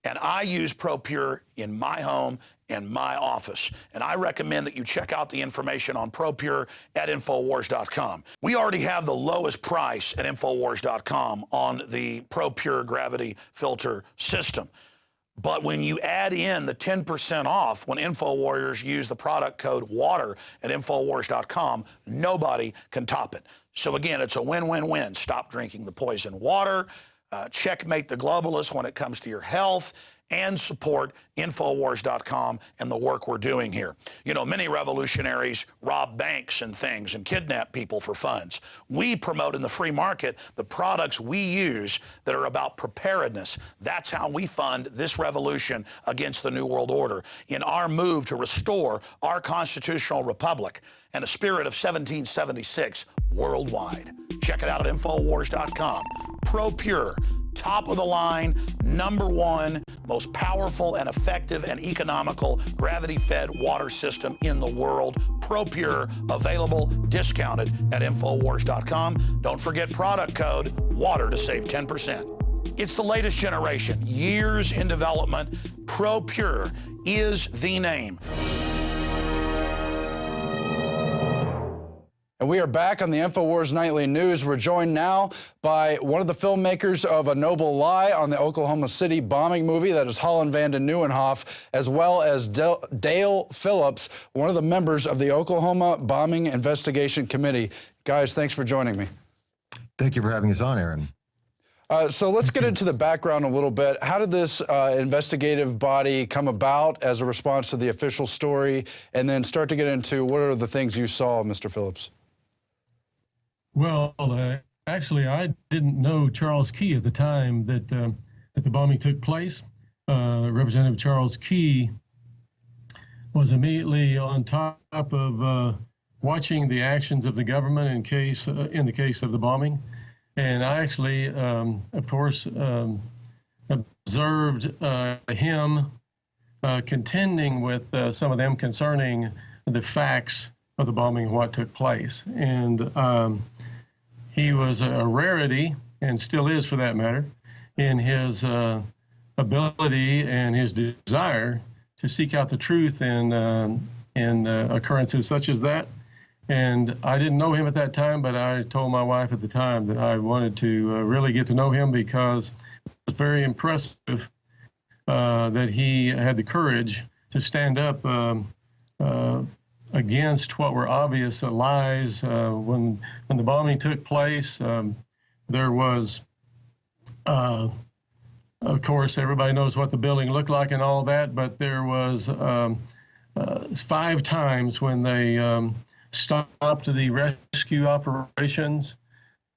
And I use ProPure in my home and my office. And I recommend that you check out the information on ProPure at Infowars.com. We already have the lowest price at Infowars.com on the ProPure gravity filter system. But when you add in the 10% off when InfoWarriors use the product code WATER at Infowars.com, nobody can top it. So again, it's a win-win-win. Stop drinking the poison water. Checkmate the globalists when it comes to your health, and support Infowars.com and the work we're doing here. You know, many revolutionaries rob banks and things and kidnap people for funds. We promote in the free market the products we use that are about preparedness. That's how we fund this revolution against the New World Order in our move to restore our constitutional republic and a spirit of 1776 worldwide. Check it out at Infowars.com. ProPure, top of the line, #1, most powerful and effective and economical gravity-fed water system in the world. ProPure, available, discounted at Infowars.com. Don't forget product code WATER to save 10%. It's the latest generation, years in development. ProPure is the name. And we are back on the Infowars Nightly News. We're joined now by one of the filmmakers of A Noble Lie on the Oklahoma City bombing movie, that is Holland Vandennieuwenhof, as well as Dale Phillips, one of the members of the Oklahoma Bombing Investigation Committee. Guys, thanks for joining me. Thank you for having us on, Aaron. So let's get into the background a little bit. How did this investigative body come about as a response to the official story, and then start to get into what are the things you saw, Mr. Phillips? Well, actually, I didn't know Charles Key at the time that the bombing took place. Representative Charles Key was immediately on top of watching the actions of the government in the case of the bombing. And I actually, of course, observed him contending with some of them concerning the facts of the bombing and what took place. And he was a rarity, and still is for that matter, in his ability and his desire to seek out the truth in occurrences such as that. And I didn't know him at that time, but I told my wife at the time that I wanted to really get to know him, because it was very impressive that he had the courage to stand up against what were obvious lies. When the bombing took place, there was, of course, everybody knows what the building looked like and all that, but there was 5 times when they stopped the rescue operations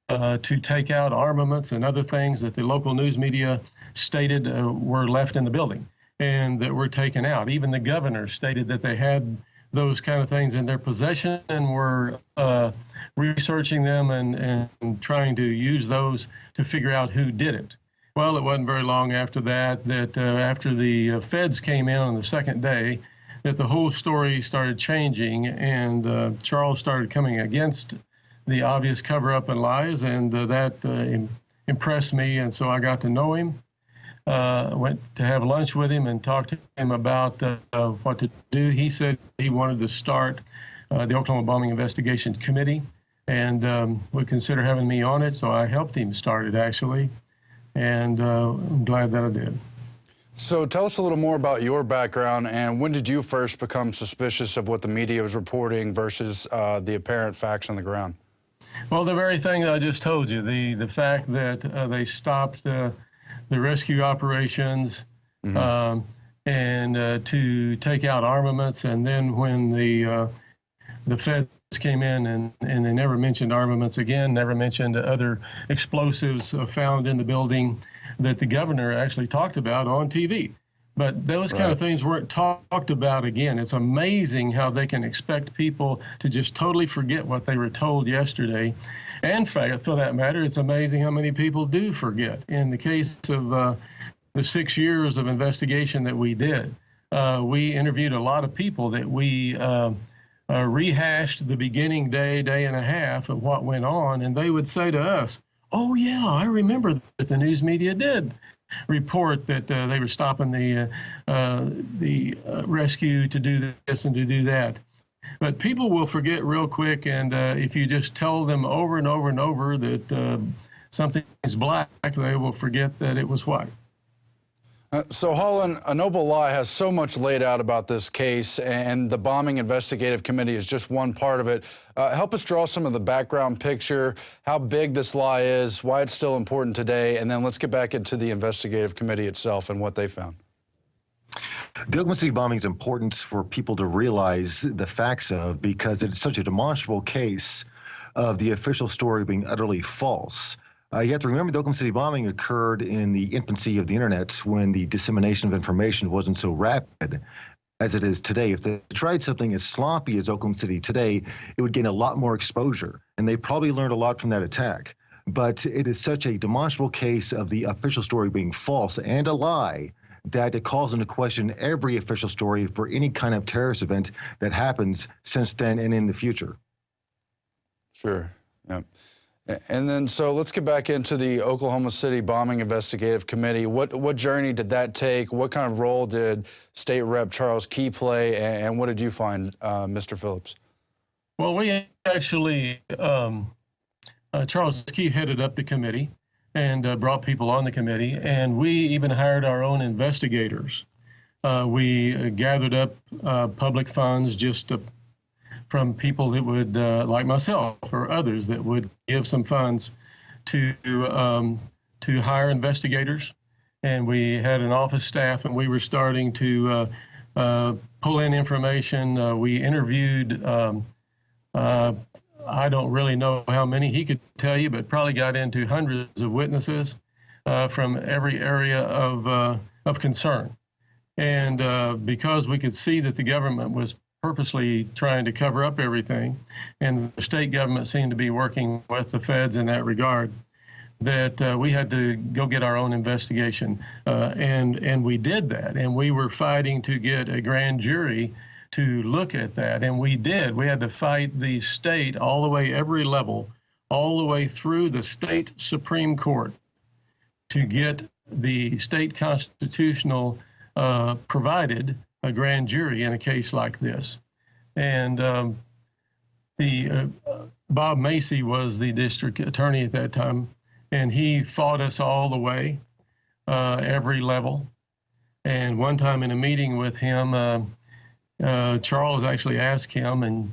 to take out armaments and other things that the local news media stated were left in the building and that were taken out. Even the governor stated that they had those kind of things in their possession and were researching them and trying to use those to figure out who did it. Well, it wasn't very long after that after the feds came in on the second day, that the whole story started changing, and Charles started coming against the obvious cover-up and lies, and that impressed me, and so I got to know him. Went to have lunch with him and talked to him about what to do. He said he wanted to start the Oklahoma Bombing Investigation Committee, and would consider having me on it, so I helped him start it, actually, and I'm glad that I did. So tell us a little more about your background, and when did you first become suspicious of what the media was reporting versus the apparent facts on the ground? Well, the very thing that I just told you, the fact that they stopped the rescue operations and to take out armaments, and then when the feds came in and they never mentioned armaments again, never mentioned other explosives found in the building that the governor actually talked about on TV. But those kind of things weren't talked about again. It's amazing how they can expect people to just totally forget what they were told yesterday. And for that matter, it's amazing how many people do forget. In the case of the 6 years of investigation that we did, we interviewed a lot of people that we rehashed the beginning day and a half of what went on, and they would say to us, "Oh yeah, I remember that the news media did report that they were stopping the rescue to do this and to do that." But people will forget real quick, and if you just tell them over and over and over that something is black, they will forget that it was white. So, Holland, A Noble Lie has so much laid out about this case, and the Bombing Investigative Committee is just one part of it. Help us draw some of the background picture, how big this lie is, why it's still important today, and then let's get back into the Investigative Committee itself and what they found. The Oklahoma City bombing is important for people to realize the facts of, because it's such a demonstrable case of the official story being utterly false. You have to remember the Oklahoma City bombing occurred in the infancy of the internet, when the dissemination of information wasn't so rapid as it is today. If they tried something as sloppy as Oklahoma City today, it would gain a lot more exposure, and they probably learned a lot from that attack. But it is such a demonstrable case of the official story being false and a lie that it calls into question every official story for any kind of terrorist event that happens since then and in the future. Sure, yeah. And then, so let's get back into the Oklahoma City Bombing Investigative Committee. What journey did that take? What kind of role did State Rep Charles Key play, and what did you find, Mr. Phillips? Well, we actually, Charles Key headed up the committee and brought people on the committee, and we even hired our own investigators. We gathered up public funds just from people that would, like myself or others, that would give some funds to hire investigators, and we had an office staff, and we were starting to pull in information. We interviewed, I don't really know how many he could tell you, but probably got into hundreds of witnesses from every area of concern. And because we could see that the government was purposely trying to cover up everything, and the state government seemed to be working with the feds in that regard, that we had to go get our own investigation. And we did that. And we were fighting to get a grand jury to look at that. And we did. We had to fight the state all the way, every level, all the way through the state Supreme Court to get the state constitutional provided a grand jury in a case like this. And Bob Macy was the district attorney at that time, and he fought us all the way, every level. And one time in a meeting with him, Charles actually asked him, and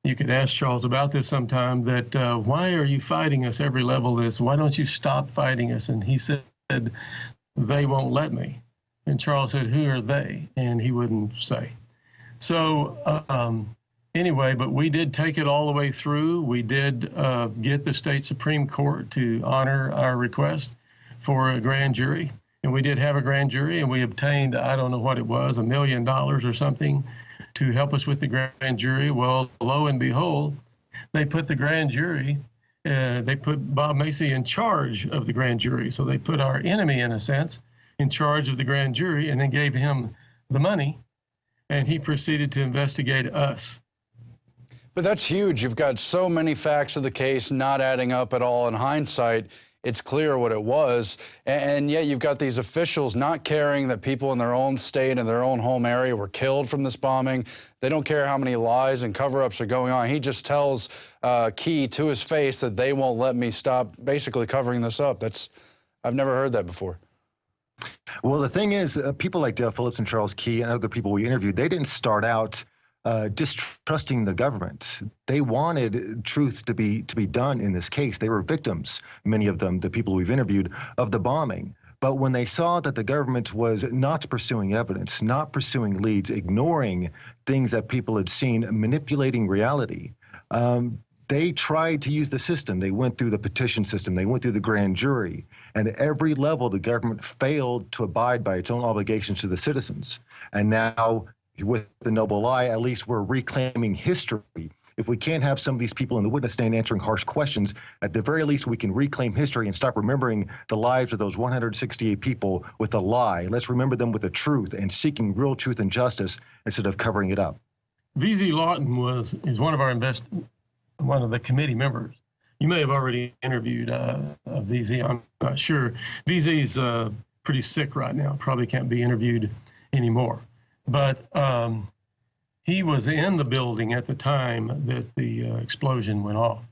you could ask Charles about this sometime, that why are you fighting us every level of this? Why don't you stop fighting us? And he said, they won't let me. And Charles said, who are they? And he wouldn't say. So anyway, but we did take it all the way through. We did get the state Supreme Court to honor our request for a grand jury. And we did have a grand jury, and we obtained, I don't know what it was, $1 million or something to help us with the grand jury. Well, lo and behold, they put the grand jury, they put Bob Macy in charge of the grand jury. So they put our enemy, in a sense, in charge of the grand jury, and then gave him the money, and he proceeded to investigate us. But that's huge. You've got so many facts of the case not adding up at all. In hindsight, it's clear what it was, and yet you've got these officials not caring that people in their own state and their own home area were killed from this bombing. They don't care how many lies and cover-ups are going on. He just tells Key to his face that they won't let me stop basically covering this up. I've never heard that before. Well, the thing is, people like Phillips and Charles Key and other people we interviewed, they didn't start out distrusting the government. They wanted truth to be done in this case. They were victims, many of them, the people we've interviewed, of the bombing. But when they saw that the government was not pursuing evidence, not pursuing leads, ignoring things that people had seen, manipulating reality, they tried to use the system. They went through the petition system. They went through the grand jury. And at every level, the government failed to abide by its own obligations to the citizens. And now, with the noble lie, at least we're reclaiming history. If we can't have some of these people in the witness stand answering harsh questions, at the very least, we can reclaim history and stop remembering the lives of those 168 people with a lie. Let's remember them with the truth and seeking real truth and justice instead of covering it up. VZ Lawton is one of our one of the committee members. You may have already interviewed VZ, I'm not sure. VZ's pretty sick right now, probably can't be interviewed anymore. But he was in the building at the time that the explosion went off.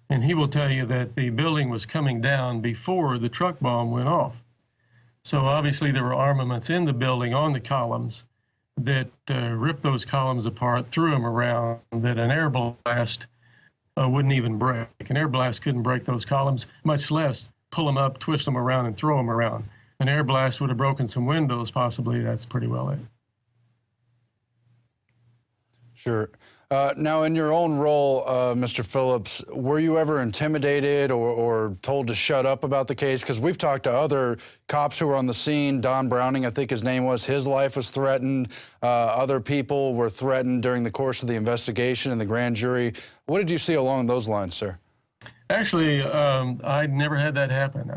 And he will tell you that the building was coming down before the truck bomb went off. So obviously there were armaments in the building on the columns that ripped those columns apart, threw them around, that an air blast wouldn't even break. An air blast couldn't break those columns, much less pull them up, twist them around, and throw them around. An air blast would have broken some windows, possibly. That's pretty well it. Sure. Now, in your own role, Mr. Phillips, were you ever intimidated or told to shut up about the case? Because we've talked to other cops who were on the scene. Don Browning, I think his name was, his life was threatened. Other people were threatened during the course of the investigation and the grand jury. What did you see along those lines, sir? Actually, I never had that happen.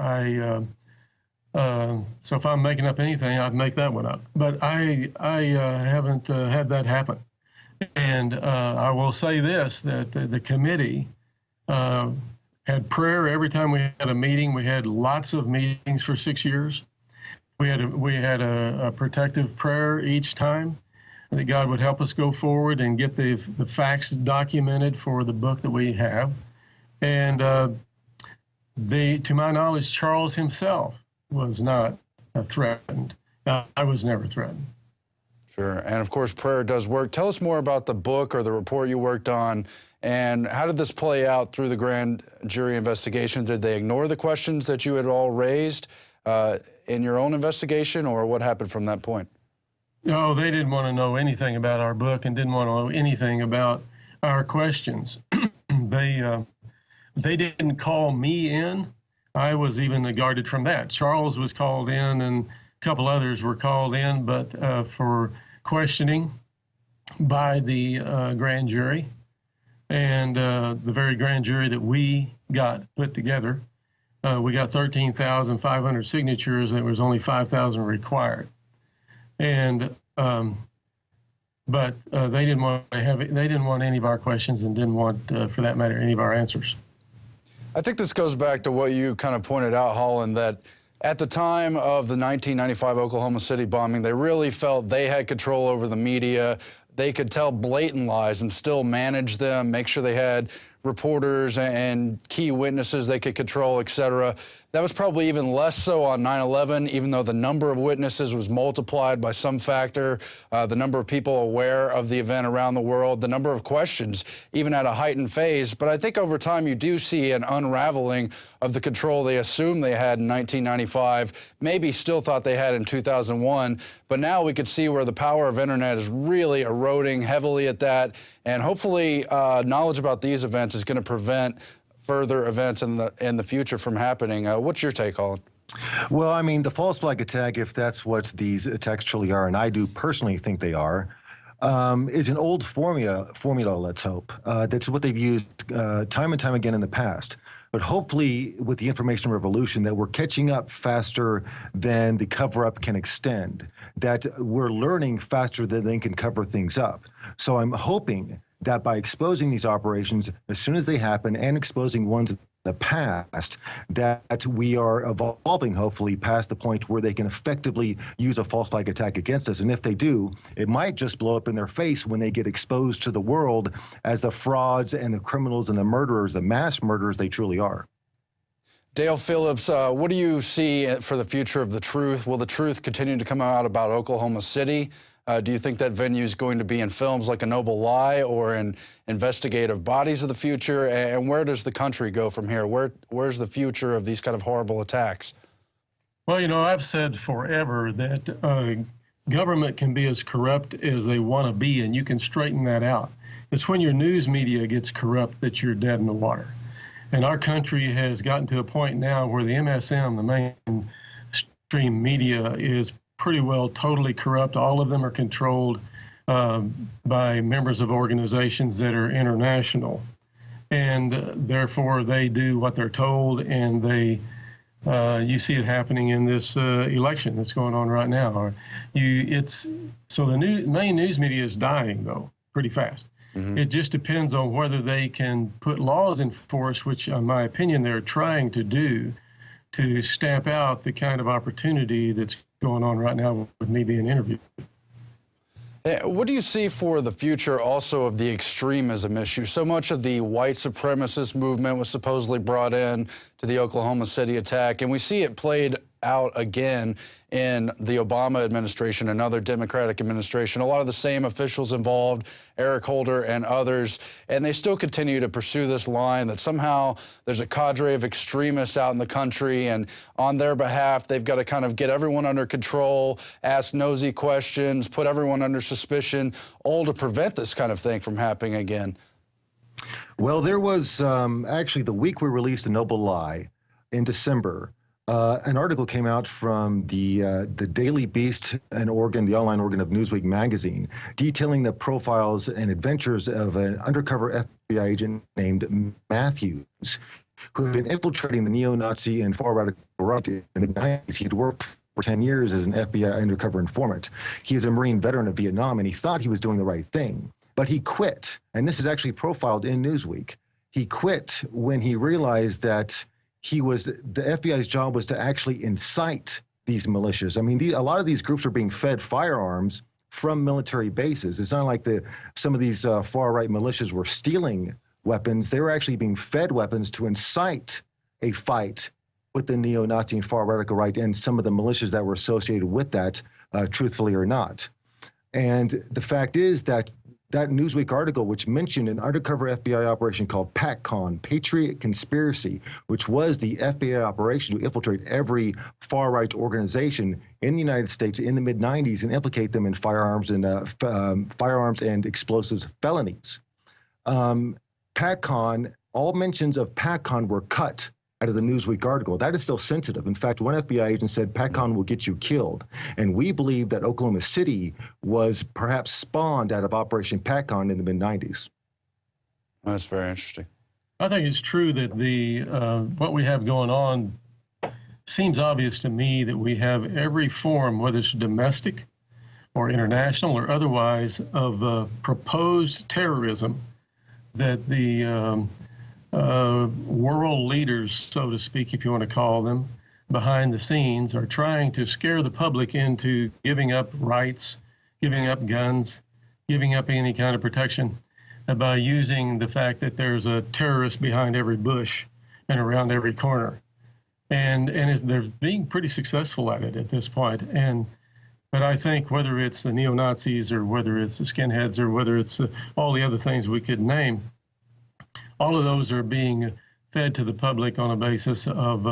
So if I'm making up anything, I'd make that one up. But I haven't had that happen. And I will say this, that the committee had prayer every time we had a meeting. We had lots of meetings for 6 years. We had a protective prayer each time that God would help us go forward and get the facts documented for the book that we have. And to my knowledge, Charles himself was not threatened. I was never threatened. Sure, and of course, prayer does work. Tell us more about the book or the report you worked on, and how did this play out through the grand jury investigation? Did they ignore the questions that you had all raised in your own investigation, or what happened from that point? No, they didn't want to know anything about our book and didn't want to know anything about our questions. They didn't call me in. I was even guarded from that. Charles was called in, and a couple others were called in, but for questioning by the grand jury. And the very grand jury that we got put together, we got 13,500 signatures. There was only 5,000 required. And but they didn't want to have it. They didn't want any of our questions, and didn't want, for that matter, any of our answers. I think this goes back to what you kind of pointed out, Holland, that at the time of the 1995 Oklahoma City bombing, they really felt they had control over the media. They could tell blatant lies and still manage them, make sure they had reporters and key witnesses they could control, et cetera. That was probably even less so on 9/11, even though the number of witnesses was multiplied by some factor, the number of people aware of the event around the world, the number of questions, even at a heightened phase. But I think over time you do see an unraveling of the control they assumed they had in 1995, maybe still thought they had in 2001. But now we could see where the power of internet is really eroding heavily at that. And hopefully knowledge about these events is going to prevent further events in the future from happening. What's your take, Holland? Well, I mean, the false flag attack, if that's what these attacks truly are, and I do personally think they are, is an old formula, let's hope. That's what they've used time and time again in the past. But hopefully, with the information revolution, that we're catching up faster than the cover-up can extend, that we're learning faster than they can cover things up. So I'm hoping that by exposing these operations as soon as they happen and exposing ones in the past, that we are evolving, hopefully, past the point where they can effectively use a false flag attack against us. And if they do, it might just blow up in their face when they get exposed to the world as the frauds and the criminals and the murderers, the mass murderers they truly are. Dale Phillips, what do you see for the future of the truth? Will the truth continue to come out about Oklahoma City? Do you think that venue is going to be in films like A Noble Lie or in investigative bodies of the future? And where does the country go from here? Where's the future of these kind of horrible attacks? Well, you know, I've said forever that government can be as corrupt as they want to be, and you can straighten that out. It's when your news media gets corrupt that you're dead in the water. And our country has gotten to a point now where the MSM, the mainstream media, is pretty well totally corrupt. All of them are controlled by members of organizations that are international. And therefore, they do what they're told, and they you see it happening in this election that's going on right now. So the main news media is dying, though, pretty fast. Mm-hmm. It just depends on whether they can put laws in force, which, in my opinion, they're trying to do, to stamp out the kind of opportunity that's going on right now with me being interviewed. What do you see for the future also of the extremism issue? So much of the white supremacist movement was supposedly brought in to the Oklahoma City attack, and we see it played out again in the Obama administration, another Democratic administration. A lot of the same officials involved, Eric Holder and others, and they still continue to pursue this line that somehow there's a cadre of extremists out in the country, and on their behalf, they've got to kind of get everyone under control, ask nosy questions, put everyone under suspicion, all to prevent this kind of thing from happening again. Well, there was actually the week we released A Noble Lie in December, an article came out from the Daily Beast in Oregon, the online organ of Newsweek magazine, detailing the profiles and adventures of an undercover FBI agent named Matthews, who had been infiltrating the neo-Nazi and far radical right in the 90s. He'd worked for 10 years as an FBI undercover informant. He is a Marine veteran of Vietnam, and he thought he was doing the right thing. But he quit, and this is actually profiled in Newsweek. He quit when he realized that the FBI's job was to actually incite these militias. I mean, a lot of these groups are being fed firearms from military bases. It's not like some of these far-right militias were stealing weapons. They were actually being fed weapons to incite a fight with the neo-Nazi and far radical right and some of the militias that were associated with that, truthfully or not. And the fact is that that Newsweek article, which mentioned an undercover FBI operation called PACCON, Patriot Conspiracy, which was the FBI operation to infiltrate every far-right organization in the United States in the mid-90s and implicate them in firearms and explosives felonies. PACCON, all mentions of PACCON were cut out of the Newsweek article. That is still sensitive. In fact, one FBI agent said PACCON will get you killed. And we believe that Oklahoma City was perhaps spawned out of Operation PACCON in the mid-90s. That's very interesting. I think it's true that what we have going on seems obvious to me, that we have every form, whether it's domestic or international or otherwise, of proposed terrorism that the world leaders, so to speak, if you want to call them, behind the scenes are trying to scare the public into giving up rights, giving up guns, giving up any kind of protection by using the fact that there's a terrorist behind every bush and around every corner. And they're being pretty successful at it at this point. But I think whether it's the neo-Nazis or whether it's the skinheads or whether it's all the other things we could name, all of those are being fed to the public on a basis of,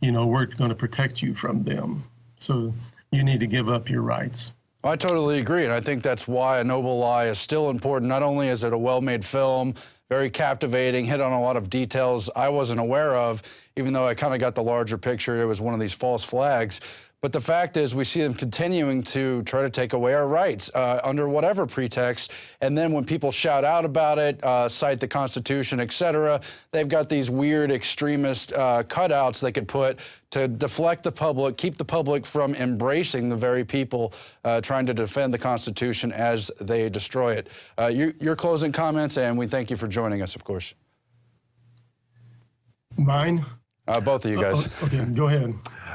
we're going to protect you from them. So you need to give up your rights. I totally agree, and I think that's why A Noble Lie is still important. Not only is it a well-made film, very captivating, hit on a lot of details I wasn't aware of, even though I kind of got the larger picture, it was one of these false flags. But the fact is, we see them continuing to try to take away our rights under whatever pretext. And then when people shout out about it, cite the Constitution, et cetera, they've got these weird extremist cutouts they could put to deflect the public, keep the public from embracing the very people trying to defend the Constitution as they destroy it. Your closing comments, and we thank you for joining us, of course. Mine? Both of you guys. Okay, go ahead.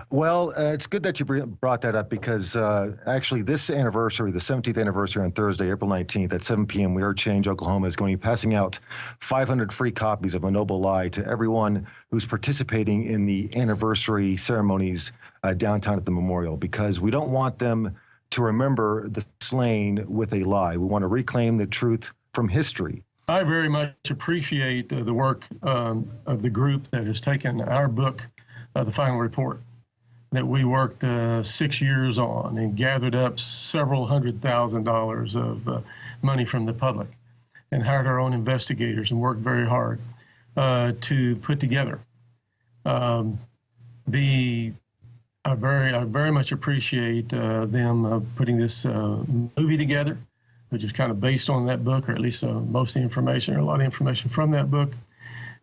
Well, it's good that you brought that up because actually this anniversary, the 17th anniversary on Thursday, April 19th at 7 p.m., We Are Change, Oklahoma is going to be passing out 500 free copies of A Noble Lie to everyone who's participating in the anniversary ceremonies downtown at the memorial, because we don't want them to remember the slain with a lie. We want to reclaim the truth from history. I very much appreciate the work of the group that has taken our book, The Final Report, that we worked 6 years on and gathered up several $100,000 of money from the public and hired our own investigators and worked very hard to put together. I very much appreciate them putting this movie together, which is kind of based on that book, or at least most of the information, or a lot of information from that book,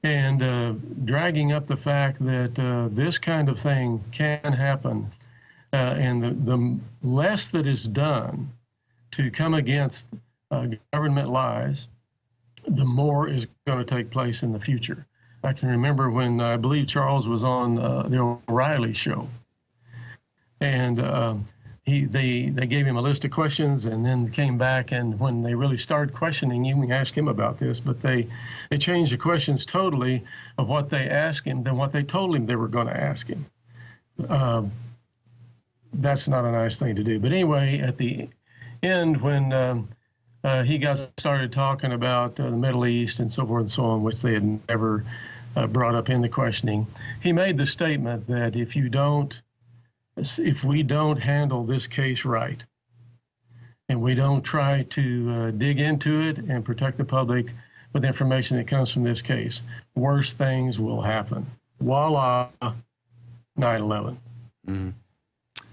and dragging up the fact that this kind of thing can happen, and the less that is done to come against government lies, the more is going to take place in the future. I can remember when I believe Charles was on the O'Reilly show, and they gave him a list of questions and then came back, and when they really started questioning him, we asked him about this, but they changed the questions totally of what they asked him than what they told him they were going to ask him. That's not a nice thing to do. But anyway, at the end, when he got started talking about the Middle East and so forth and so on, which they had never brought up in the questioning, he made the statement that if we don't handle this case right, and we don't try to dig into it and protect the public with information that comes from this case, worse things will happen. Voila, 9/11. Mm-hmm.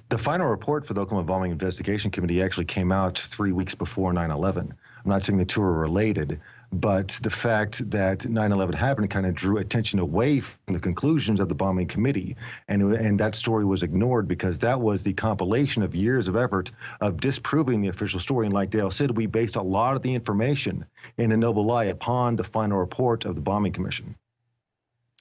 The final report for the Oklahoma Bombing Investigation Committee actually came out 3 weeks before 9/11. I'm not saying the two are related, but the fact that 9/11 happened kind of drew attention away from the conclusions of the bombing committee. And that story was ignored because that was the compilation of years of effort of disproving the official story. And like Dale said, we based a lot of the information in A Noble Lie upon the final report of the bombing commission.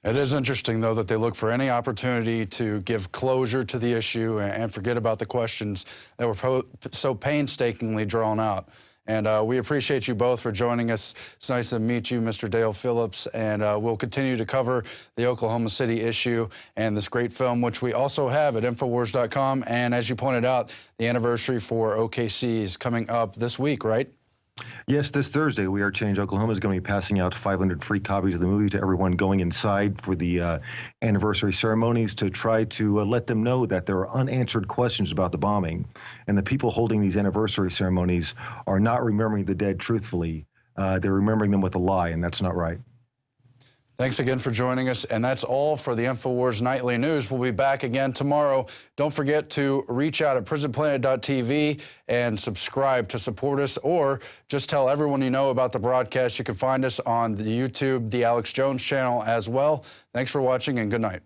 It is interesting, though, that they look for any opportunity to give closure to the issue and forget about the questions that were so painstakingly drawn out. And we appreciate you both for joining us. It's nice to meet you, Mr. Dale Phillips. And we'll continue to cover the Oklahoma City issue and this great film, which we also have at Infowars.com. And as you pointed out, the anniversary for OKC is coming up this week, right? Yes, this Thursday, We Are Change Oklahoma is going to be passing out 500 free copies of the movie to everyone going inside for the anniversary ceremonies to try to let them know that there are unanswered questions about the bombing. And the people holding these anniversary ceremonies are not remembering the dead truthfully. They're remembering them with a lie, and that's not right. Thanks again for joining us, and that's all for the Infowars Nightly News. We'll be back again tomorrow. Don't forget to reach out at prisonplanet.tv and subscribe to support us, or just tell everyone you know about the broadcast. You can find us on the YouTube, the Alex Jones channel as well. Thanks for watching, and good night.